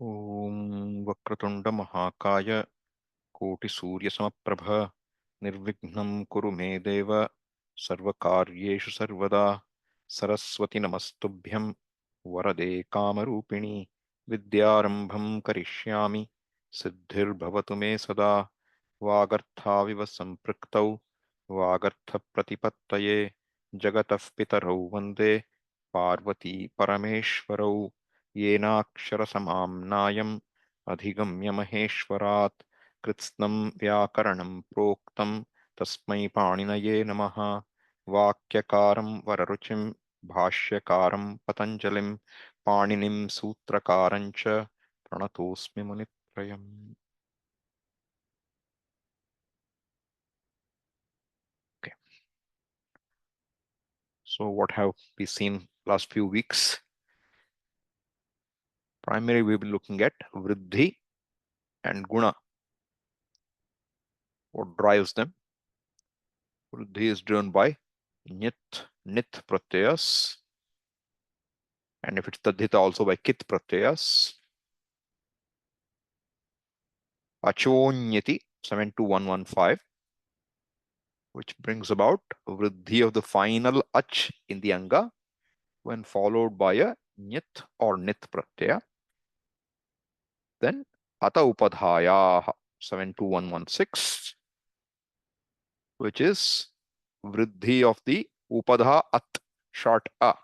ॐ वक्रतुण्डमहाकाय कोटिसूर्यसमप्रभ निर्विघ्नं कुरु मे देव सर्वकार्येषु सर्वदा सरस्वति नमस्तुभ्यं वरदे कामरूपिणि विद्यारम्भं करिष्यामि सिद्धिर्भवतु मे सदा वागर्थाविव सम्पृक्तौ वागर्थप्रतिपत्तये जगतः पितरौ वन्दे पार्वती परमेश्वरौ येनाक्षरसमाम्नायम् अधिगम्य महेश्वरात् कृत्स्नं व्याकरणं प्रोक्तं तस्मै पाणिनये नमः। वाक्यकारं वररुचिं भाष्यकारं पतञ्जलिं पाणिनिं सूत्रकारं च प्रणतोऽस्मि मुनित्रयम्। Okay. So what have we seen last few weeks? Primarily we've been looking at vriddhi and guna. What drives them? Vriddhi is driven by nit pratyayas, and if it's tadhita, also by kit pratyayas. Achonyati 72115, which brings about vriddhi of the final ach in the anga when followed by a nyat or nit pratyaya. Then ata upadhaya 72116, which is vriddhi of the upadha at, short a,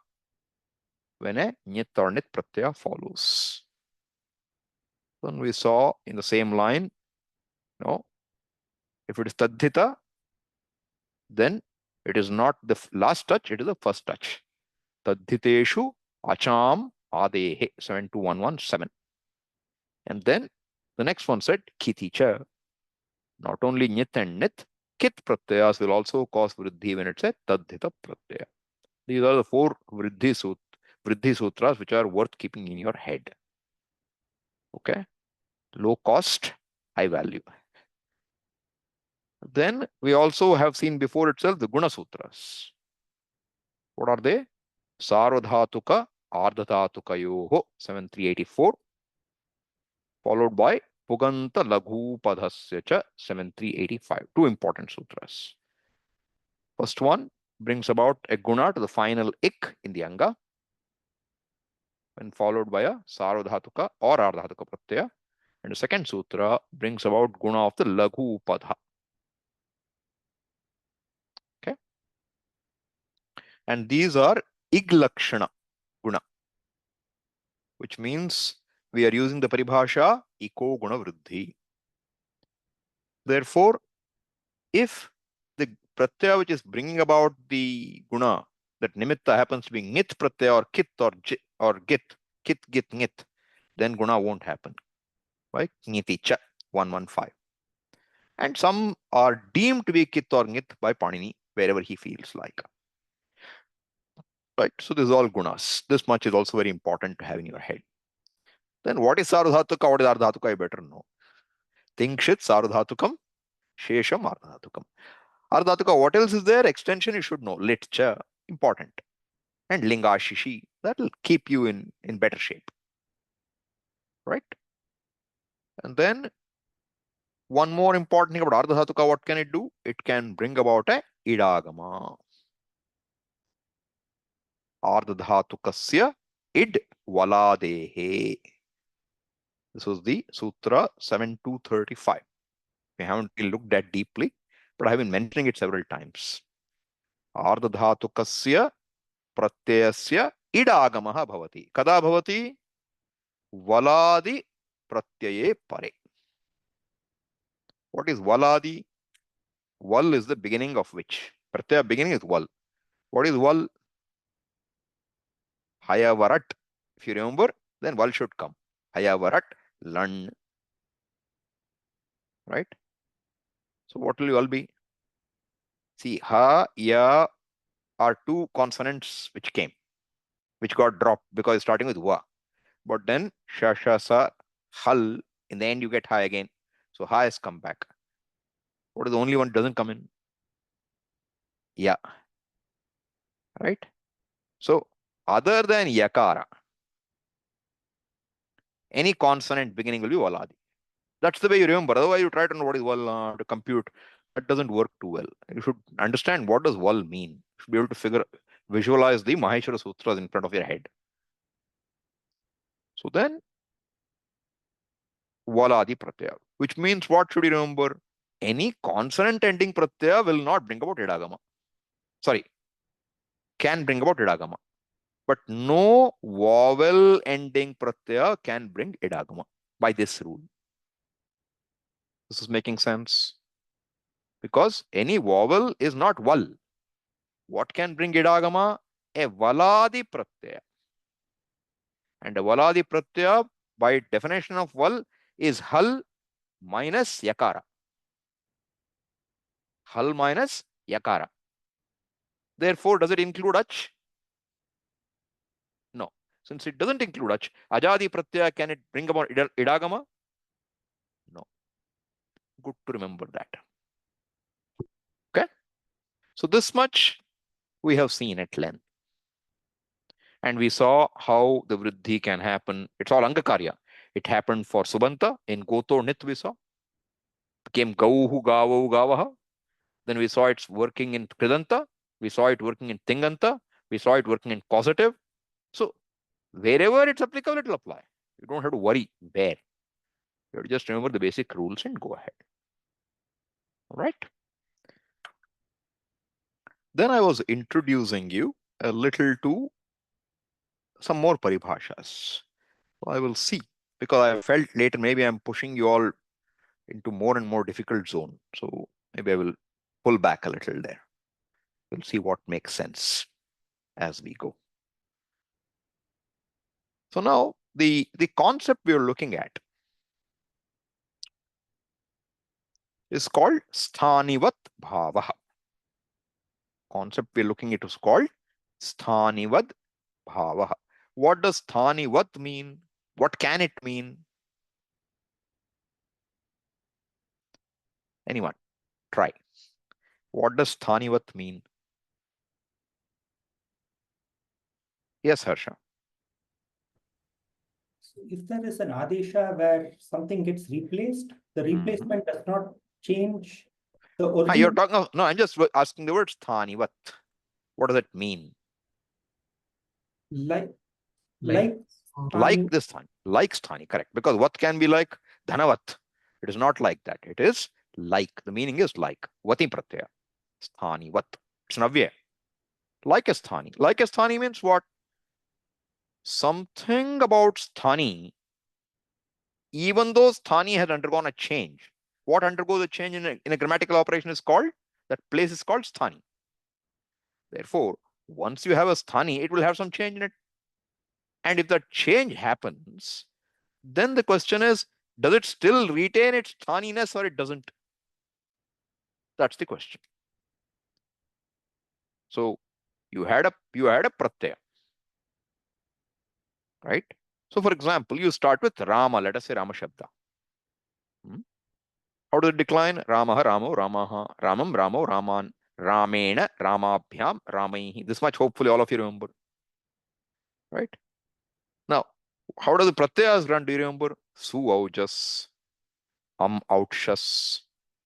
when a nyat or nit pratyaya follows. Then we saw in the same line, if it is tadhita, then it is not the last touch, it is the first touch. Tadhiteshu acham adehe 72117. And then the next one said kiticha. Not only nyit and nit, kit pratyayas will also cause vriddhi when it's a tadhita pratyaya. These are the four vriddhi sutras which are worth keeping in your head. Okay? Low cost, high value. Then we also have seen before itself the guna sutras. What are they? Sarvadhatuka ardhatatukayoho 7384, followed by Puganta Laghu Padhasya cha 7385. Two important sutras. First one brings about a guna to the final ik in the anga, when followed by a Sarvadhatuka or Ardhatuka pratyaya. And the second sutra brings about guna of the Laghu Padha. Okay. And these are iglakshana guna, which means we are using the paribhasha iko guna vriddhi. Therefore, if the pratyaya which is bringing about the guna, that nimitta happens to be ngit pratyaya or kit or git, kit, git, ngit, then guna won't happen. Right? Ngiti cha 115. And some are deemed to be kit or ngit by Panini wherever he feels like. Right? So this is all gunas. This much is also very important to have in your head. Then what is sarvadhatuka? What is ardhatuka? You better know. Tinkshit sarvadhatukam, shesham ardhatukam. Ardhatuka, what else is there? Extension you should know. Lit cha, important. And lingashishi, that will keep you in better shape. Right? And then one more important thing about ardhatuka, what can it do? It can bring about a idagama. Ardhatukasya id valadehe. This was the Sutra 7235. We haven't looked at deeply, but I have been mentioning it several times. Ardhatukasya pratyasya idagamaha bhavati. Kada bhavati? Valadi pratyaye pare. What is valadi? Val is the beginning of which? Pratyaya beginning is val. What is val? Hayavarat. If you remember, then val should come. Hayavarat, lan. Right? So what will val be? See, ha, ya are two consonants which came, which got dropped because it's starting with wa. But then sha, sha, sa, hal, in the end you get ha again. So ha has come back. What is the only one doesn't come in? Ya. Right? So other than yakara, Any consonant beginning will be Valadi. That's the way you remember. Otherwise, you try to know what is Val to compute. That doesn't work too well. You should understand what does Val mean. You should be able to visualize the Maheshwara Sutras in front of your head. So then, Valadi Pratyaya, which means what should you remember? Any consonant ending Pratyaya will not bring about Idagama. Sorry, can bring about Idagama. But no vowel ending Pratyaya can bring Idagama by this rule. This is making sense? Because any vowel is not Val. What can bring Idagama? A Valadi Pratyaya. And a Valadi Pratyaya, by definition of Val, is Hal minus Yakara. Hal minus Yakara. Therefore, does it include Ach? No. Since it doesn't include Ach, Ajadi Pratyaya, can it bring about Idagama? No. Good to remember that. Okay? So this much we have seen at length. And we saw how the Vriddhi can happen. It's all Angakarya. It happened for Subanta in Goto Nit we saw. Became Gauhu Gavahu Gavaha. Then we saw it's working in Kridanta. We saw it working in Tinganta. We saw it working in causative. So wherever it's applicable, it will apply. You don't have to worry where. You have to just remember the basic rules and go ahead. All right. Then I was introducing you a little to some more paribhashas. I will see, because I felt later maybe I'm pushing you all into more and more difficult zone. So maybe I will pull back a little there. We'll see what makes sense as we go. So now the concept we are looking at is called sthanivat bhavaha. Concept we're looking at is called sthanivat bhavaha. What does sthanivat mean? What can it mean? Anyone? Try. What does sthanivat mean? Yes, Harsha. So if there is an adesha where something gets replaced, the replacement does not change the You're original. talking of, no, I'm just asking the word sthanivat. What does it mean? Like Like this thani, like sthani, correct. Because what can be like dhanavat? It is not like that. It is like. The meaning is like. Vati pratyaya. Sthani vat. It's an avyaya. Like a sthani. Like a sthani means what? Something about sthani, even though sthani has undergone a change. What undergoes a change in a grammatical operation is called, that place is called sthani. Therefore, once you have a sthani, it will have some change in it. And if that change happens, then the question is, does it still retain its sthaniness or it doesn't? That's the question. So you had a pratyaya, right? So for example, you start with Rama, let us say Rama Shabda. How does it decline? Ramaha, Ramo, Ramaha, Ramam, Ramo, Raman, Ramena, Ramabhyam, Ramaihi. This much hopefully all of you remember. Right? Now, how does the pratyayas run? Do you remember? Su aujas, outshas,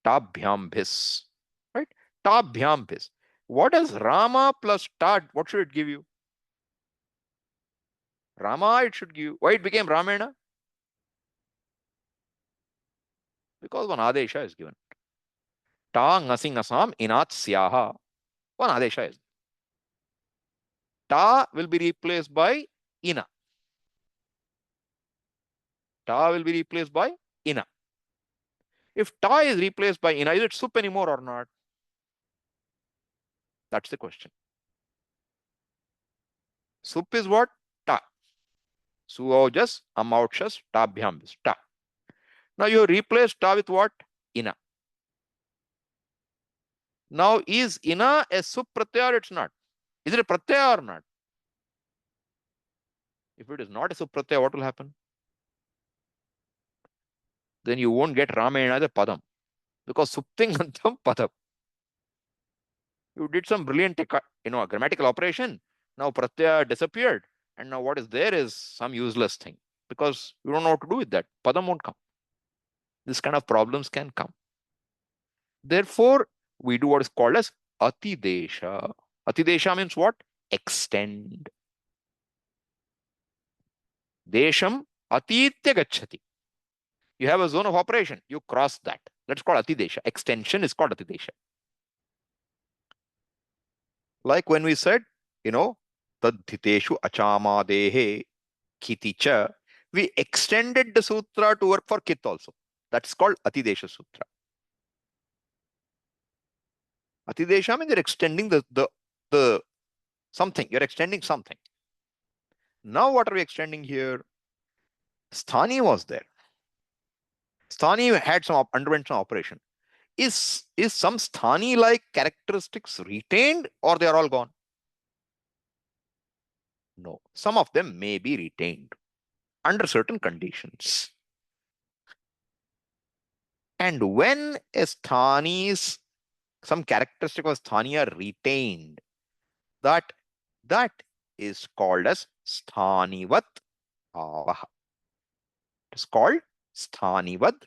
tabhyam bhis. Right? Tabhyam bhis. What does Rama plus tad, what should it give you? Rama, it should give you. Why it became Ramena? Because one adesha is given. Ta ngasing asam inat syaha. One adesha is. Ta will be replaced by ina. Ta will be replaced by ina. If ta is replaced by ina, is it sup anymore or not? That's the question. Sup is what? Ta. Suojas, amauchas, tabhyam is ta. Now you replace ta with what? Ina. Now is ina a sup pratyaya or it's not? Is it a pratyaya or not? If it is not a sup pratyaya, what will happen? Then you won't get Ramayana as a padam. Because supting antam padam. You did some brilliant, grammatical operation. Now pratyaya disappeared. And now what is there is some useless thing. because we don't know what to do with that. Padam won't come. This kind of problems can come. Therefore, we do what is called as atidesha. Atidesha means what? Extend. Desham atitya gacchati. You have a zone of operation. You cross that. That's called atidesha. Extension is called atidesha. Like when we said, tadhiteshu achamadehe kiticha, we extended the sutra to work for kit also. That's called atidesha sutra. Atidesha means you're extending the something. You're extending something. Now what are we extending here? Sthani was there. Sthani had underwent some operation. Is some Sthani like characteristics retained or they are all gone? No. Some of them may be retained under certain conditions. And when a some characteristic of Sthani are retained, that is called as Sthanivat Bhavaha. It's called Sthanivat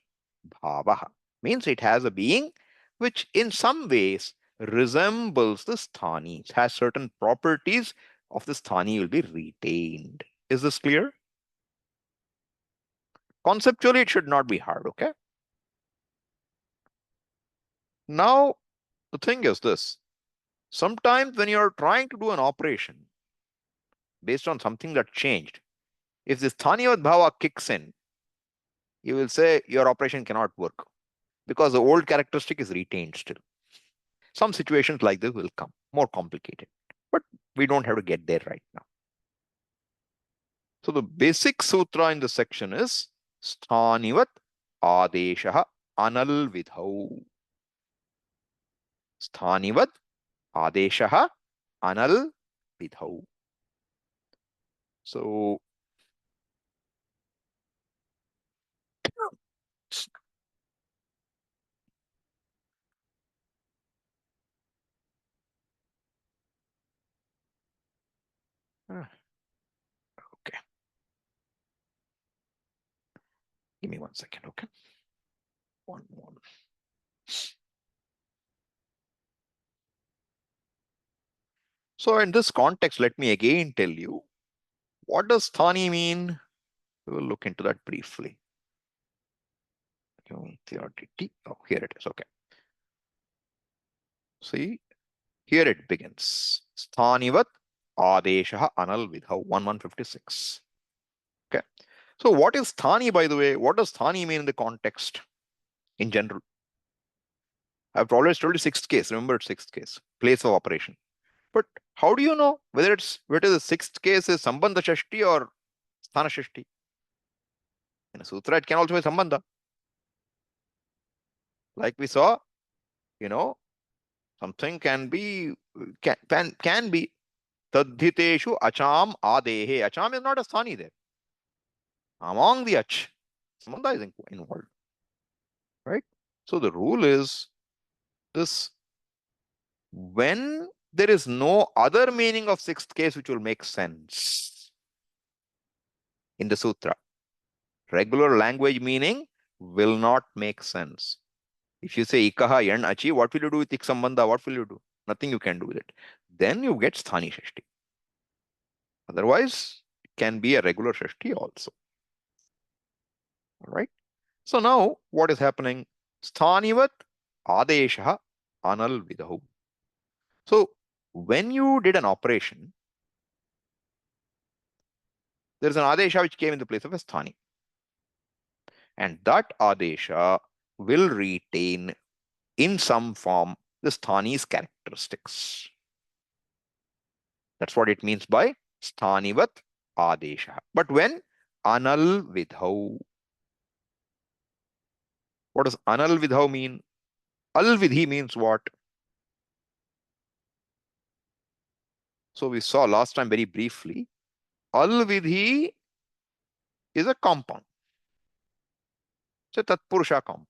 Bhavaha. Means it has a being which in some ways resembles the Sthani. It has certain properties of the Sthani will be retained. Is this clear? Conceptually, it should not be hard, okay? Now, the thing is this. Sometimes when you're trying to do an operation based on something that changed, if this Sthanivat Bhava kicks in, you will say your operation cannot work because the old characteristic is retained still. Some situations like this will come, more complicated, but we don't have to get there right now. So the basic sutra in this section is Sthanivat Adeshaha Anal Vidhau. Sthanivat Adeshaha Anal Vidhau. So okay. Give me 1 second, okay? One. So in this context, let me again tell you, what does Sthani mean? We will look into that briefly. Oh, here it is, okay. See, here it begins. Sthanivat Adeshaha Anal Vidhau 1156. Okay. So what is Sthani, by the way? What does Sthani mean in the context in general? I've always told you sixth case. Remember sixth case, place of operation. But how do you know whether the sixth case is Sambandha Shashti or Sthana Shashti? In a sutra, it can also be Sambandha. Like we saw, something can be Tadhiteshu Acham Adehe. Acham is not a Sthani there. Among the Ach, Sambandha is involved. Right? So the rule is this: when there is no other meaning of sixth case which will make sense in the sutra, regular language meaning will not make sense. If you say ikaha yan achi, what will you do with ik sambandha? What will you do? Nothing you can do with it. Then you get sthani shashti. Otherwise, it can be a regular shashti also. All right. So now what is happening? Sthanivat adeshaha anal vidahu. So when you did an operation, there is an adesha which came in the place of a sthani. And that adesha will retain in some form the sthani's characteristics. That's what it means by sthanivat adesha. But when anal vidhau, what does anal vidhau mean? Al vidhi means what? So we saw last time very briefly, al vidhi is a compound. It's a tatpurusha compound.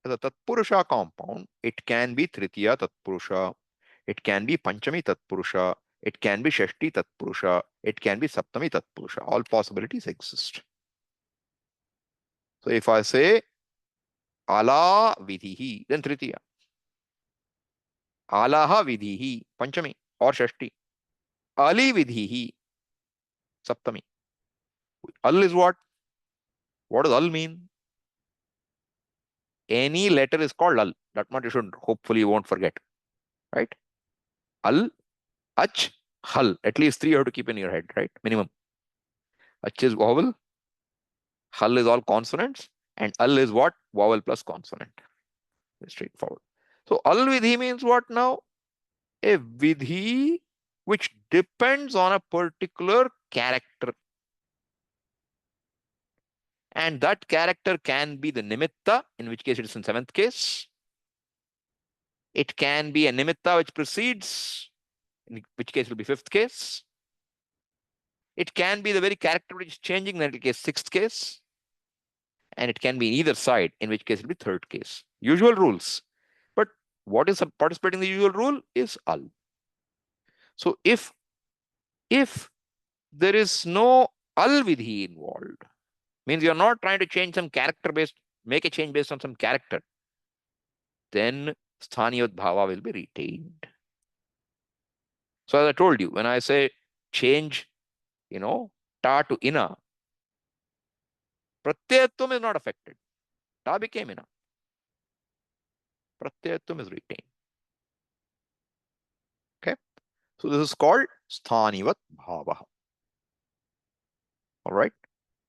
As a tatpurusha compound, it can be tritiya tatpurusha, it can be panchami tatpurusha, It can be Shashti Tatpurusha. It can be Saptami Tatpurusha. All possibilities exist. So if I say Ala Vidhihi, then Tritiya. Alaha Vidhihi, Panchami or Shashti. Ali Vidhihi, Saptami. Al is what? What does Al mean? Any letter is called Al. That much you should, hopefully you won't forget. Right? Al, Ach, Hal. At least three you have to keep in your head, right? Minimum. Ach is vowel. Hal is all consonants. And Al is what? Vowel plus consonant. Very straightforward. So Al Vidhi means what now? A Vidhi which depends on a particular character. And that character can be the nimitta, in which case it is in seventh case. It can be a nimitta which precedes, in which case it will be fifth case. It can be the very character which is changing, in that case sixth case. And it can be in either side, in which case it will be third case. Usual rules. But what is participating in the usual rule is al. So if there is no al vidhi involved, means you're not trying to change some character based, make a change based on some character, then sthaniyat bhava will be retained. So as I told you, when I say change, ta to ina, pratyayatvam is not affected. Ta became ina. Pratyayatvam is retained. Okay. So this is called sthanivat bhava. All right.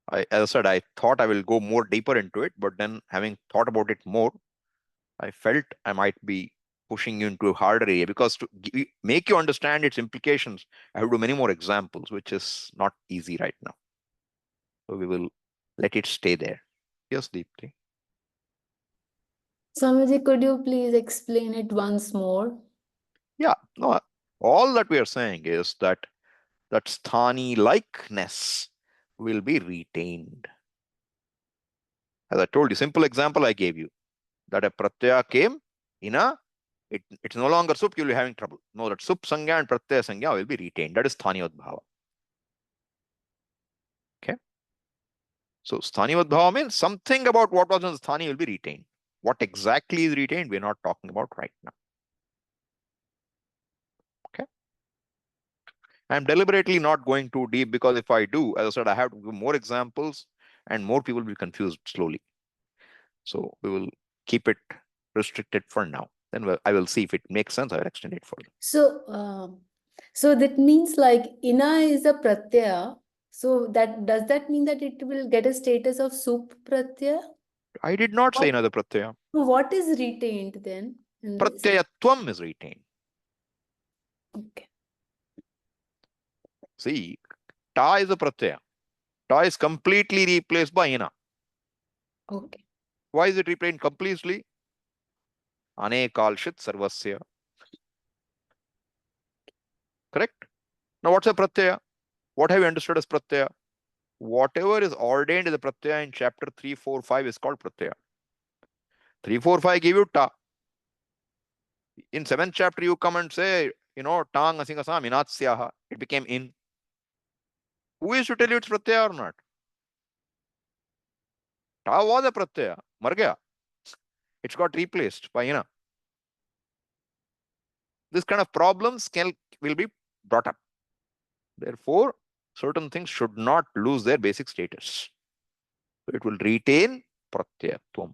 As I said, I thought I will go more deeper into it, but then having thought about it more, I felt I might be pushing you into a harder area, because to make you understand its implications, I have to do many more examples, which is not easy right now. So we will let it stay there. Yes, Deepti. Swamiji, could you please explain it once more? Yeah, no, all that we are saying is that sthani likeness will be retained. As I told you, simple example I gave you, that a pratyaya came in it's no longer sup, you'll be having trouble. No, that sup sangya and pratyaya sangya will be retained. That is sthaniyat bhava. Okay. So sthaniyat bhava means something about what was in the sthani will be retained. What exactly is retained, we're not talking about right now. Okay. I'm deliberately not going too deep, because if I do, as I said, I have to give more examples and more people will be confused slowly. So we will keep it restricted for now. Then I will see if it makes sense. I will extend it further. So that means like ina is a pratyaya. So does that mean that it will get a status of sup pratyaya? I did not say another pratyaya. What is retained then? Pratyayatvam is retained. Okay. See, ta is a pratyaya. Ta is completely replaced by ina. Okay. Why is it replaced completely? Anekalshit sarvasya. Correct? Now what's a pratyaya? What have you understood as pratyaya? Whatever is ordained as a pratyaya in chapter 3, 4, 5 is called pratyaya. 3, 4, 5 give you ta. In 7th chapter, you come and say, tang asingasam inatsyaha. It became in. Who is to tell you it's pratyaya or not? Ta was a pratyaya. Mar gaya. It's got replaced by ina. This kind of problems will be brought up. Therefore, certain things should not lose their basic status. So it will retain pratyayatvam.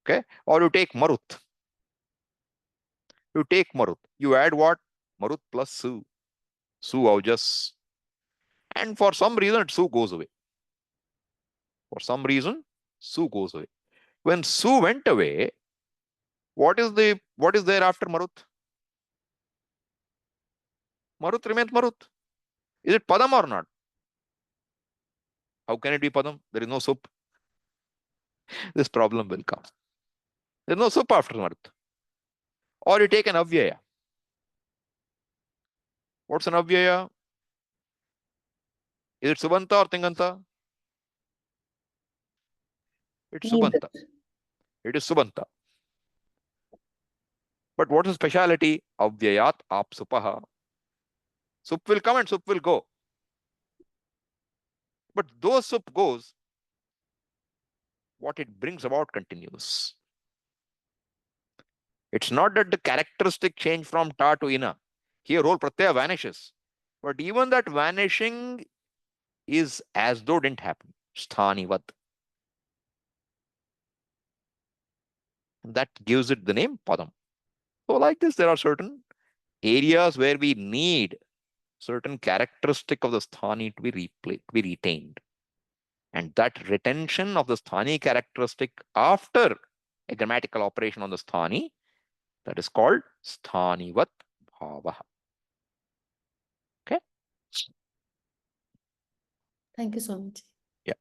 Okay? Or you take marut. You take marut. You add what? Marut plus su. Su aujas. And for some reason, su goes away. For some reason, su goes away. When su went away, what is there after marut? Marut remains marut. Is it padam or not? How can it be padam? There is no sup. This problem will come. There is no sup after marut. Or you take an avyaya. What's an avyaya? Is it subanta or tinganta? It's subanta. It is subanta. But what is speciality? Avyayat apsupaha. Sup will come and sup will go. But though sup goes, what it brings about continues. It's not that the characteristic change from ta to ina. Here whole pratyaya vanishes. But even that vanishing is as though didn't happen. Sthanivat. That gives it the name padam. So like this, there are certain areas where we need certain characteristic of the sthani to be retained. And that retention of the sthani characteristic after a grammatical operation on the sthani, that is called sthanivat bhava. Okay. Thank you so much. Yeah.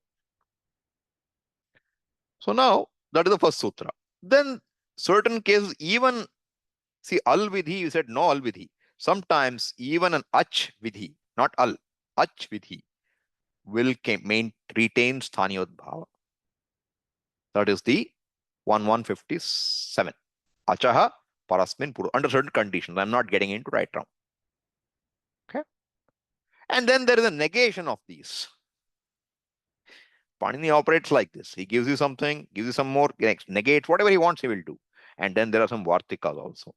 So now that is the first sutra. Then certain cases, even see al vidhi, you said no al vidhi. Sometimes even an ach vidhi, not al, ach vidhi will retain sthaniyot bhava. That is the 1157. Achaha parasmin puru, under certain conditions. I'm not getting into right now. Okay. And then there is a negation of these. Panini operates like this. He gives you something, gives you some more, negates whatever he wants, he will do. And then there are some vartikas also.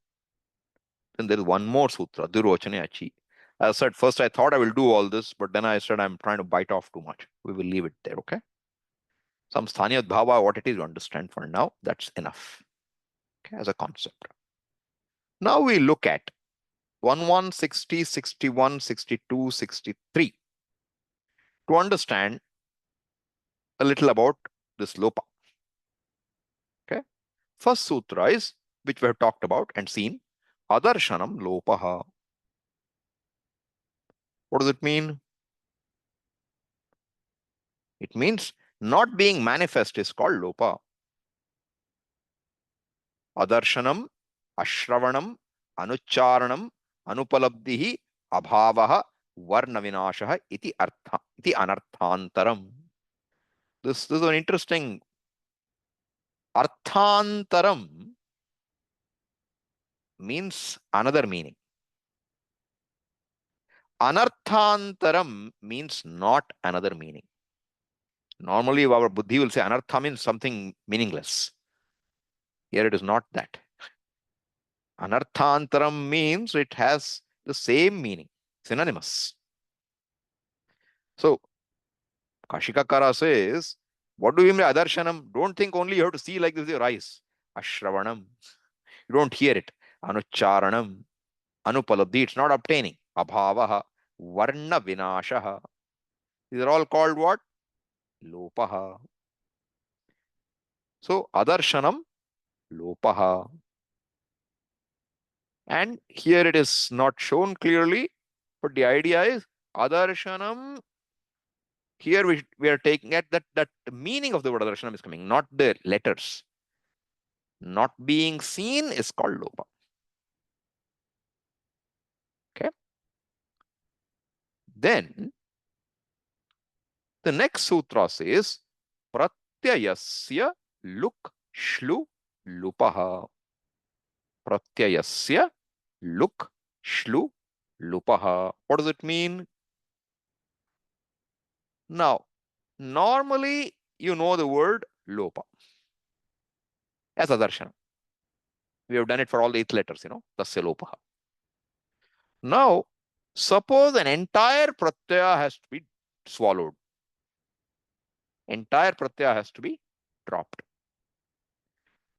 Then there is one more sutra, Durvachane Achi. As I said, first I thought I will do all this, but then I said I'm trying to bite off too much. We will leave it there, okay? Some Sthaniyat Bhava, what it is, you understand for now. That's enough, okay, as a concept. Now we look at 11, 60, 61, 62, 63 to understand a little about this lopa. Okay. First sutra is, which we have talked about and seen, Adarshanam lopaha. What does it mean? It means not being manifest is called lopa. Adarshanam, ashravanam, anucharanam, anupalabdihi, abhavaha, varna vinashaha iti anarthantaram. This is an interesting arthantaram means another meaning. Anarthantaram means not another meaning. Normally, our buddhi will say anartha means something meaningless. Here it is not that. Anarthantaram means it has the same meaning, synonymous. So, Kashikakara says, what do you mean by adarshanam? Don't think only you have to see like this with your eyes. Ashravanam. You don't hear it. Anucharanam. Anupalabdhi. It's not obtaining. Abhavaha. Varna vinashaha. These are all called what? Lopaha. So, adarshanam, lopaha. And here it is not shown clearly, but the idea is adarshanam. Here we are taking at that the meaning of the word adarshanam is coming, not the letters. Not being seen is called lopa. Okay. Then the next sutra says pratyayasya luk shlu lupaha. Pratyayasya luk shlu lupaha. What does it mean? Now, normally you know the word lopa as adarshanam. We have done it for all the 8 letters, tasya lopaha. Now, suppose an entire pratyaya has to be swallowed. Entire pratyaya has to be dropped.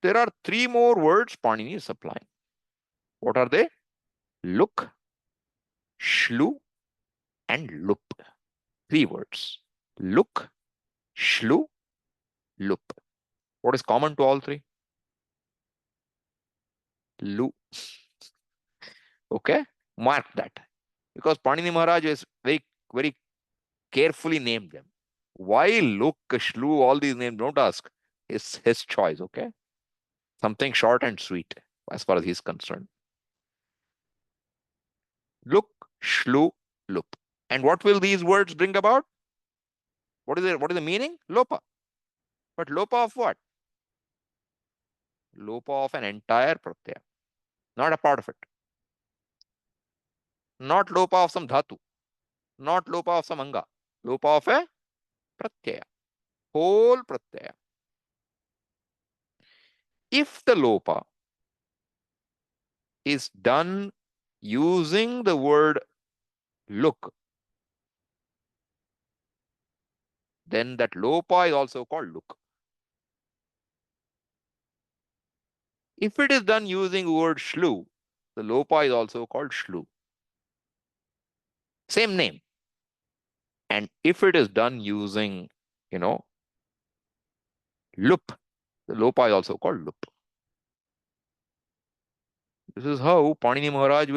There are 3 more words Panini is supplying. What are they? Luk, shlu, and lup. 3 words. Luk, shlu, lup. What is common to all 3? Lu. Okay? Mark that. Because Panini Maharaj is very, very carefully named them. Why Luk, Shlu, all these names, don't ask. It's his choice, okay? Something short and sweet as far as he's concerned. Luk, Shlu, Lup. And what will these words bring about? What is the meaning? Lopa. But lopa of what? Lopa of an entire pratyaya. not a part of it. Not lopa of some dhatu, not lopa of some anga, lopa of a pratyaya, whole pratyaya. If the lopa is done using the word look, then that lopa is also called look. If it is done using the word shlu, the lopa is also called shlu. Same name. And if it is done using, lup, the lopa is also called lup. This is how Panini Maharaj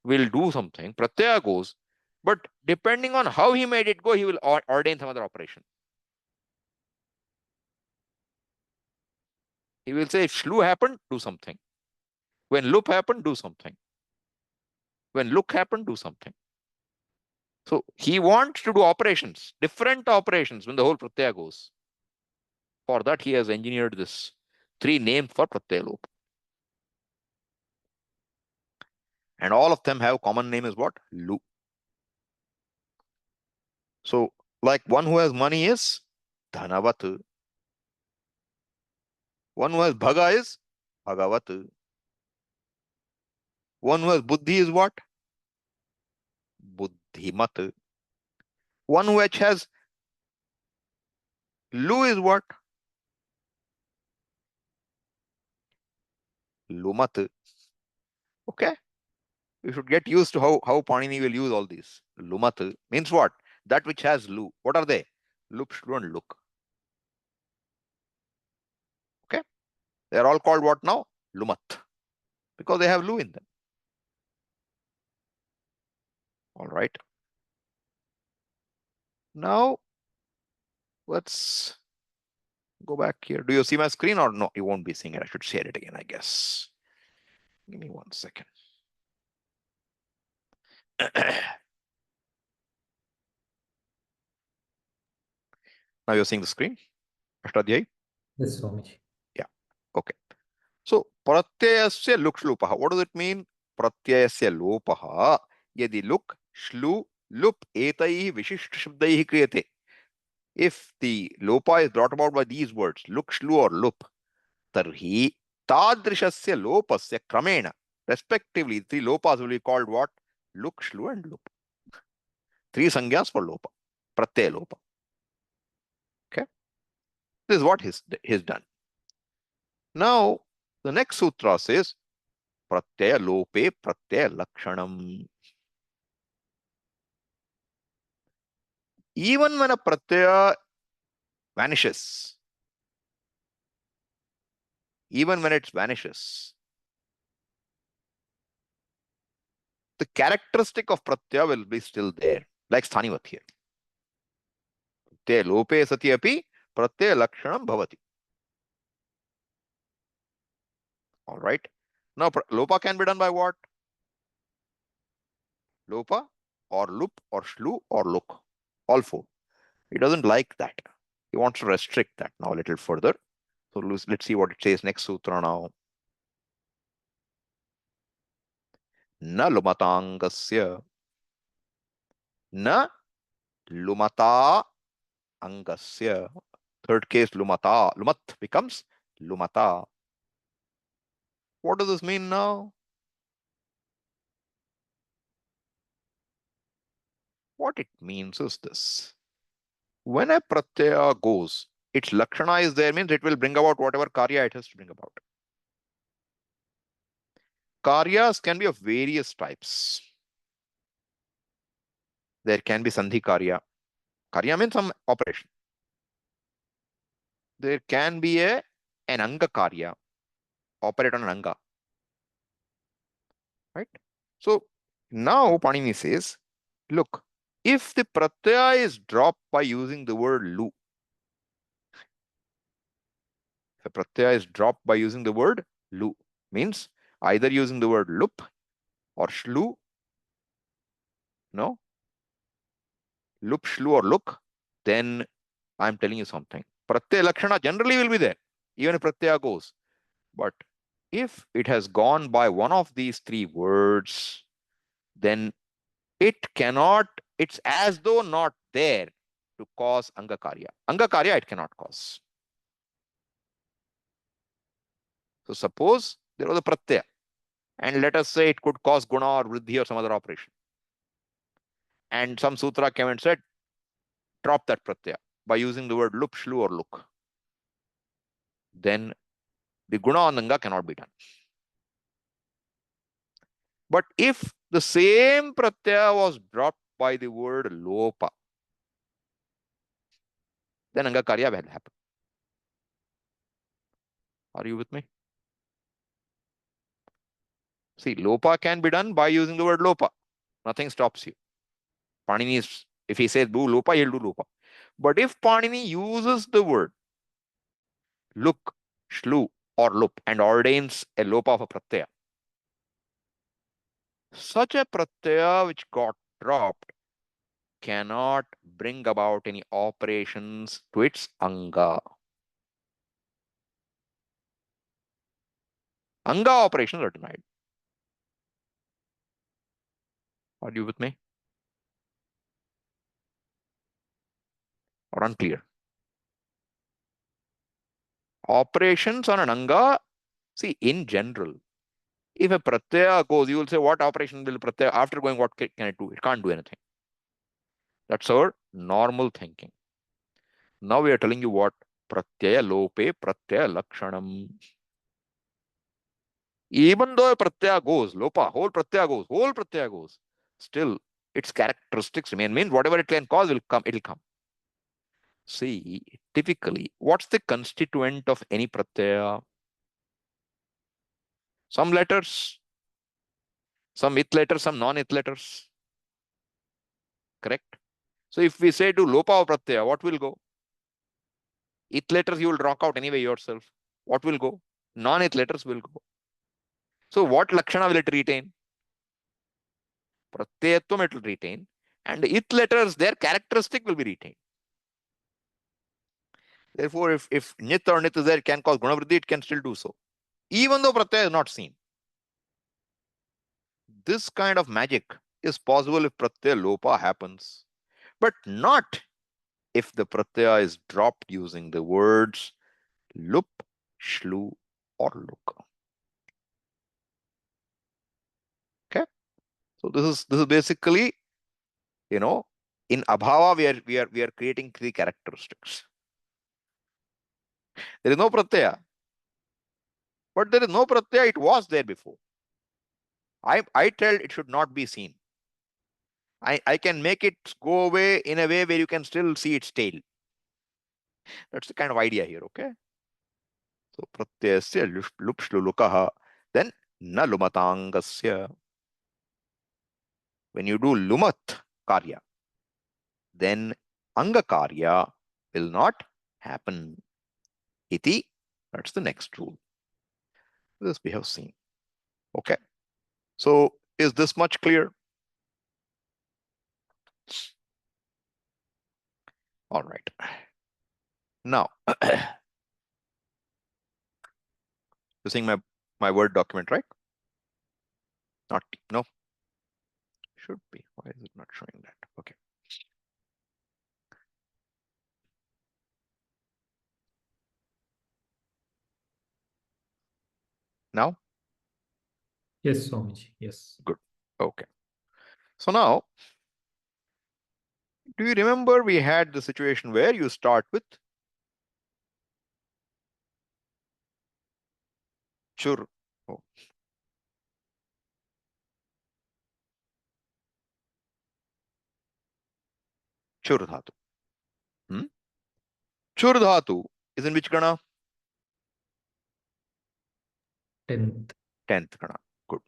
will do something. Pratyaya goes, but depending on how he made it go, he will ordain some other operation. He will say, if shlu happened, do something. When lup happened, do something. When look happened, do something. So he wants to do operations, different operations when the whole pratyaya goes. For that, he has engineered this 3 names for pratyaya lopa. And all of them have common name is what? Lu. So, like one who has money is Dhanavat. One who has Bhaga is Bhagavat. One who has Buddhi is what? Buddhimat. One who has Lu is what? Lumat. Okay? You should get used to how Panini will use all these. Lumat means what? That which has Lu. What are they? Lup, Shlu, and Luk. Okay? They are all called what now? Lumat. Because they have Lu in them. All right. Now, let's go back here. Do you see my screen or no? You won't be seeing it. I should share it again, I guess. Give me 1 second. Now you're seeing the screen? Ashtadhyayi? Yes, Swamiji. Yeah. Okay. So, pratyayasya luk shlupaha. What does it mean? Pratyayasya lopaha. Yadi luk, shlu, lup etaihi vishisht shabdaihi kriyate. If the lopa is brought about by these words, luk, shlu, or lup, tarhi tadrishasya lopasya kramena. Respectively, 3 lopas will be called what? Luk, shlu, and lup. 3 sangyas for lopa. Pratyaya lopa. Okay. This is what he's done. Now, the next sutra says, pratyaya lope pratyaya lakshanam. Even when a pratyaya vanishes, even when it vanishes, the characteristic of pratyaya will be still there, like sthanivat here. Pratyaya lope sati api pratyaya lakshanam bhavati. All right. Now, lopa can be done by what? Lopa or lup or shlu or luk. All 4. He doesn't like that. He wants to restrict that now a little further. So let's see what it says next sutra now. Na lumatangasya. Na lumata angasya. Third case lumata. Lumat becomes lumata. What does this mean now? What it means is this. When a pratyaya goes, its lakshana is there, means it will bring about whatever karya it has to bring about. Karyas can be of various types. There can be sandhi karya. Karya means some operation. There can be an anga karya, operate on an anga. Right? So now Panini says, look, if the pratyaya is dropped by using the word lu, if a pratyaya is dropped by using the word lu, means either using the word lup or shlu, no, lup, shlu, or luk, then I'm telling you something. Pratyaya lakshana generally will be there, even if pratyaya goes. But if it has gone by one of these three words, then it cannot, it's as though not there to cause Angakarya. Angakarya it cannot cause. So suppose there was a pratyaya, and let us say it could cause guna or vriddhi or some other operation. And some sutra came and said, drop that pratyaya by using the word lup, shlu, or luk. Then the guna on anga cannot be done. But if the same pratyaya was dropped by the word lopa, then Angakarya will happen. Are you with me? See, lopa can be done by using the word lopa. Nothing stops you. Panini is, if he says do lopa, he'll do lopa. But if Panini uses the word luk, shlu, or lup and ordains a lopa of a pratyaya, such a pratyaya which got dropped cannot bring about any operations to its anga. Anga operations are denied. Are you with me? Or unclear? Operations on an anga, see, in general, if a pratyaya goes, you will say, what operation will pratyaya, after going, what can it do? It can't do anything. That's our normal thinking. Now we are telling you what pratyaya lope pratyaya lakshanam. Even though a pratyaya goes, lopa, whole pratyaya goes, still its characteristics remain. Means whatever it can cause will come, it'll come. See, typically, what's the constituent of any pratyaya? Some letters, some ith letters, some non-ith letters. Correct? So if we say to lopa or pratyaya, what will go? Ith letters you will rock out anyway yourself. What will go? Non-ith letters will go. So what lakshana will it retain? Pratyayatvam it will retain. And ith letters, their characteristic will be retained. Therefore, if nit or nit is there, it can cause gunavriddhi, it can still do so. Even though pratyaya is not seen. This kind of magic is possible if pratyaya lopa happens. But not if the pratyaya is dropped using the words lup, shlu, or luk. Okay. So this is basically, you know, in abhava we are creating three characteristics. There is no pratyaya. But there is no pratyaya, it was there before. I tell it should not be seen. I can make it go away in a way where you can still see its tail. That's the kind of idea here, okay? So pratyasya lupshlulukaha, then na lumatangasya. When you do lumat karya, then anga karya will not happen. Iti, that's the next rule. This we have seen. Okay. So is this much clear? All right. Now, you're seeing my Word document, right? Not, no? Should be. Why is it not showing that? Okay. Now? Yes, Swamiji. Yes. Good. Okay. So now, do you remember we had the situation where you start with chur? Oh. Chur dhatu. Chur dhatu is in which gana? 10th. 10th gana. Good.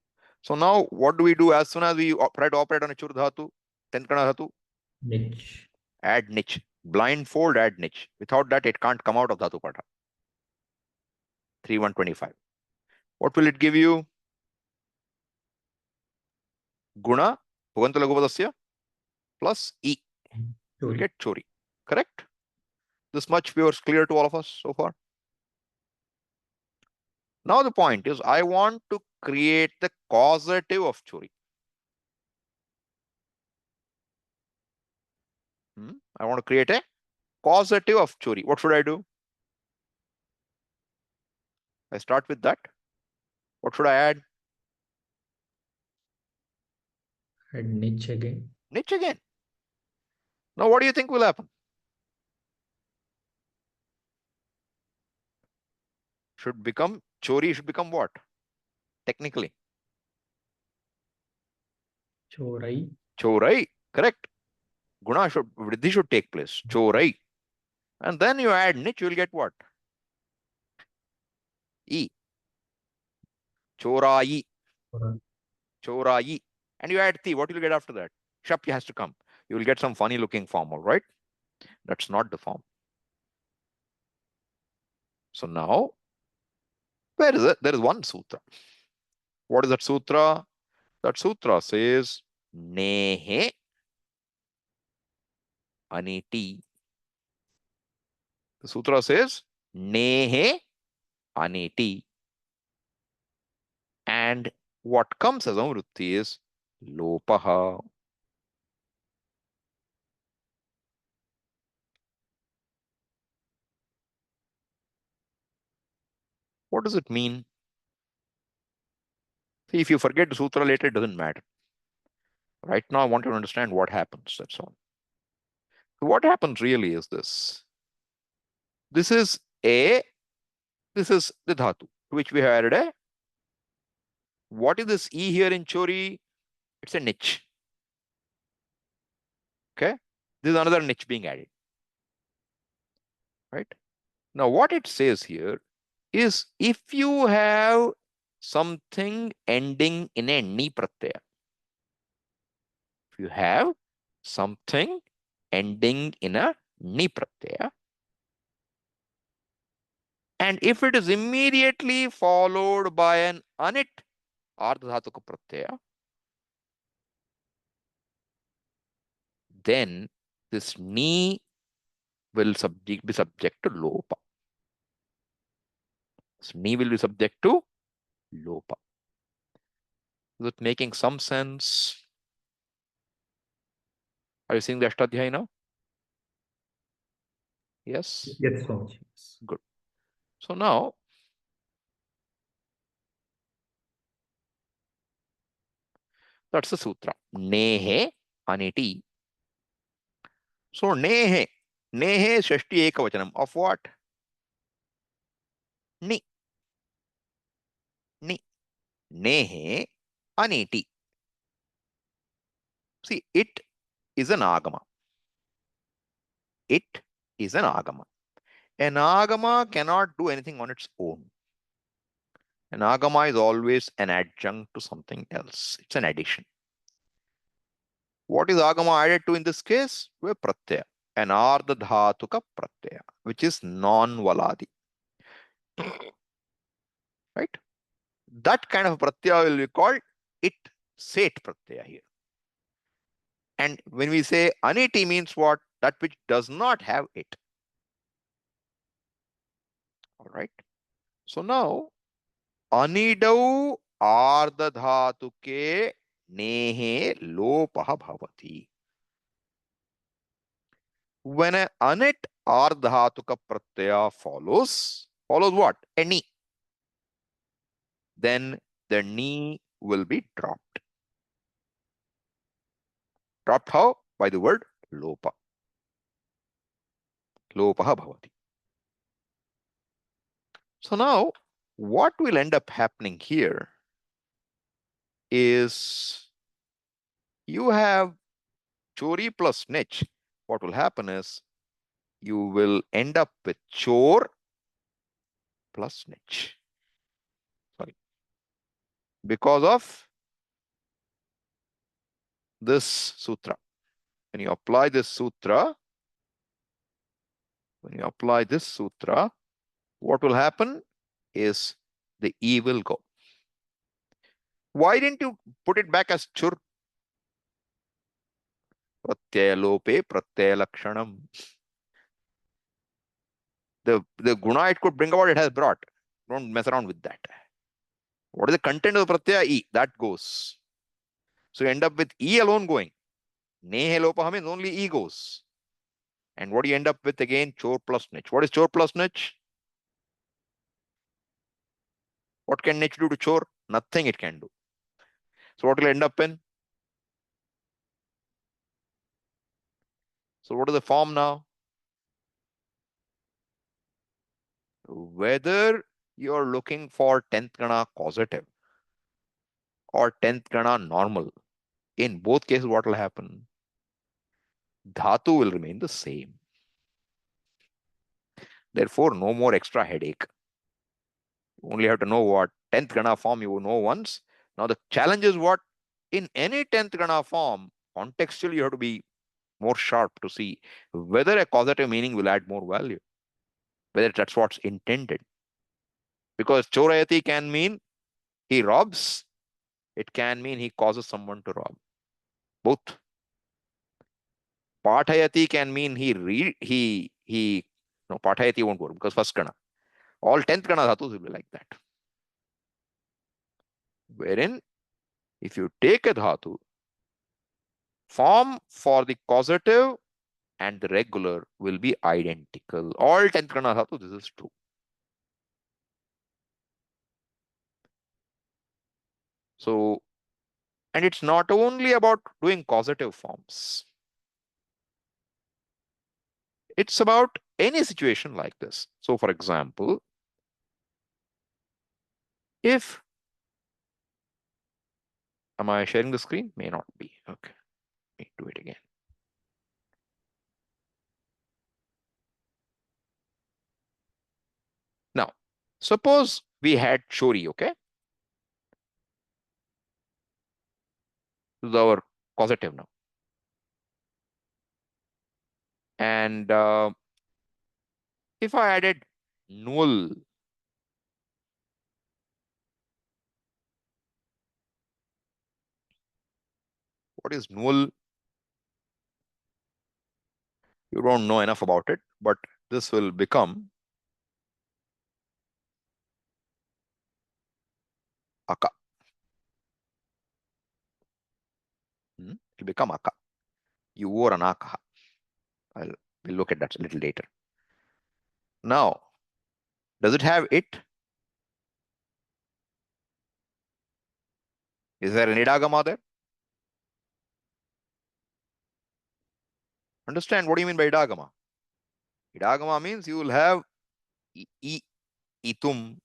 So now what do we do as soon as we try to operate on a chur dhatu? 10th gana dhatu? Niche. Add niche. Blindfold, add niche. Without that, it can't come out of dhatu patha. 3125. What will it give you? Guna, Puganta Laghupadasya, plus E. You will get chori. Correct? This much pure is clear to all of us so far? Now the point is, I want to create the causative of chori. I want to create a causative of chori. What should I do? I start with that. What should I add? Add niche again. Niche again. Now what do you think will happen? Chori should become what? Technically. Chorai. Chorai. Correct. Vriddhi should take place. Chorai. And then you add niche, you will get what? E. Chorai. Chorai. And you add ti. What will you get after that? Shapya has to come. You will get some funny looking form, all right? That's not the form. So now, where is it? There is one sutra. What is that sutra? That sutra says, Nehe Aniti. The sutra says, Nehe Aniti. And what comes as amruti is Lopaha. What does it mean? See, if you forget the sutra later, it doesn't matter. Right now, I want you to understand what happens. That's all. So what happens really is this. This is the dhatu, to which we have added a. What is this E here in Chori? It's a niche. Okay. This is another niche being added. Right. Now, what it says here is if you have something ending in a ni pratyaya, if you have something ending in a ni pratyaya, and if it is immediately followed by an anit ardhatuka pratyaya, then this ni will be subject to lopa. This ni will be subject to lopa. Is it making some sense? Are you seeing the Ashtadhyayi now? Yes? Yes, Swamiji. Good. So now, that's the sutra. Nehe aniti. So nehe shashti ekavachanam of what? Ni. Ni. Nehe aniti. See, it is an agama. It is an agama. An agama cannot do anything on its own. An agama is always an adjunct to something else. It's an addition. What is agama added to in this case? A pratyaya. An ardhatuka pratyaya, which is non-valadi. Right? That kind of pratyaya will be called it set pratyaya here. And when we say aniti means what? That which does not have it. All right. So now, anidau ardhatuke nehe lopaha bhavati. When an anit ardhatuka pratyaya follows what? Any. Then the ni will be dropped. Dropped how? By the word lopa. Lopaha bhavati. So now, what will end up happening here is you have chori plus niche. What will happen is you will end up with chor plus niche. Sorry. Because of this sutra. When you apply this sutra, what will happen is the E will go. Why didn't you put it back as chur? Pratyaya lope pratyaya lakshanam. The guna it could bring about, it has brought. Don't mess around with that. What is the content of the pratyaya? E. That goes. So you end up with E alone going. Nehe lopaha means only E goes. And what do you end up with again? Chor plus nich. What is chor plus nich? What can nich do to chor? Nothing it can do. So what will end up in? So what is the form now? Whether you're looking for 10th gana causative or 10th gana normal, in both cases, what will happen? Dhatu will remain the same. Therefore, no more extra headache. You only have to know what 10th gana form you know once. Now the challenge is what? In any 10th gana form, contextually you have to be more sharp to see whether a causative meaning will add more value, whether that's what's intended. Because chorayati can mean he robs, it can mean he causes someone to rob. Both. Pathayati can mean no, pathayati won't work because first gana. All 10th gana dhatus will be like that. Wherein, if you take a dhatu, form for the causative and the regular will be identical. All 10th gana dhatu, this is true. So, and it's not only about doing causative forms. It's about any situation like this. So, for example, if, am I sharing the screen? May not be. Okay, let me do it again. Now, suppose we had chori, okay? This is our causative now. And if I added null, what is null? You don't know enough about it, but this will become aka. It will become aka. You wore an aka. We'll look at that a little later. Now, does it have it? Is there an idagama there? Understand what do you mean by idagama? Idagama means you will have itum,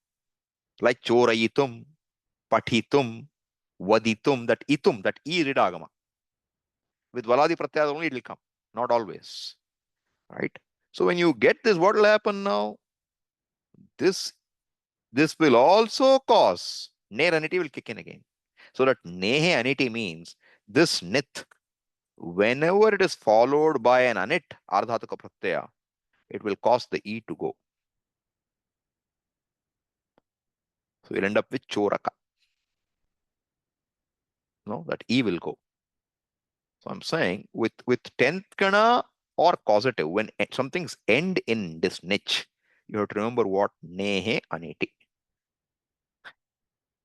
like chorayitum, pathitum, vaditum, that itum, that e is idagama. With valadi pratyaya only it will come, not always. Right? So when you get this, what will happen now? This will also cause ne aniti will kick in again. So that nehe aniti means this nith, whenever it is followed by an anit, ardhataka pratyaya, it will cause the e to go. So you'll end up with choraka. No, that e will go. So I'm saying with 10th gana or causative, when something's end in this niche, you have to remember what nehe aniti,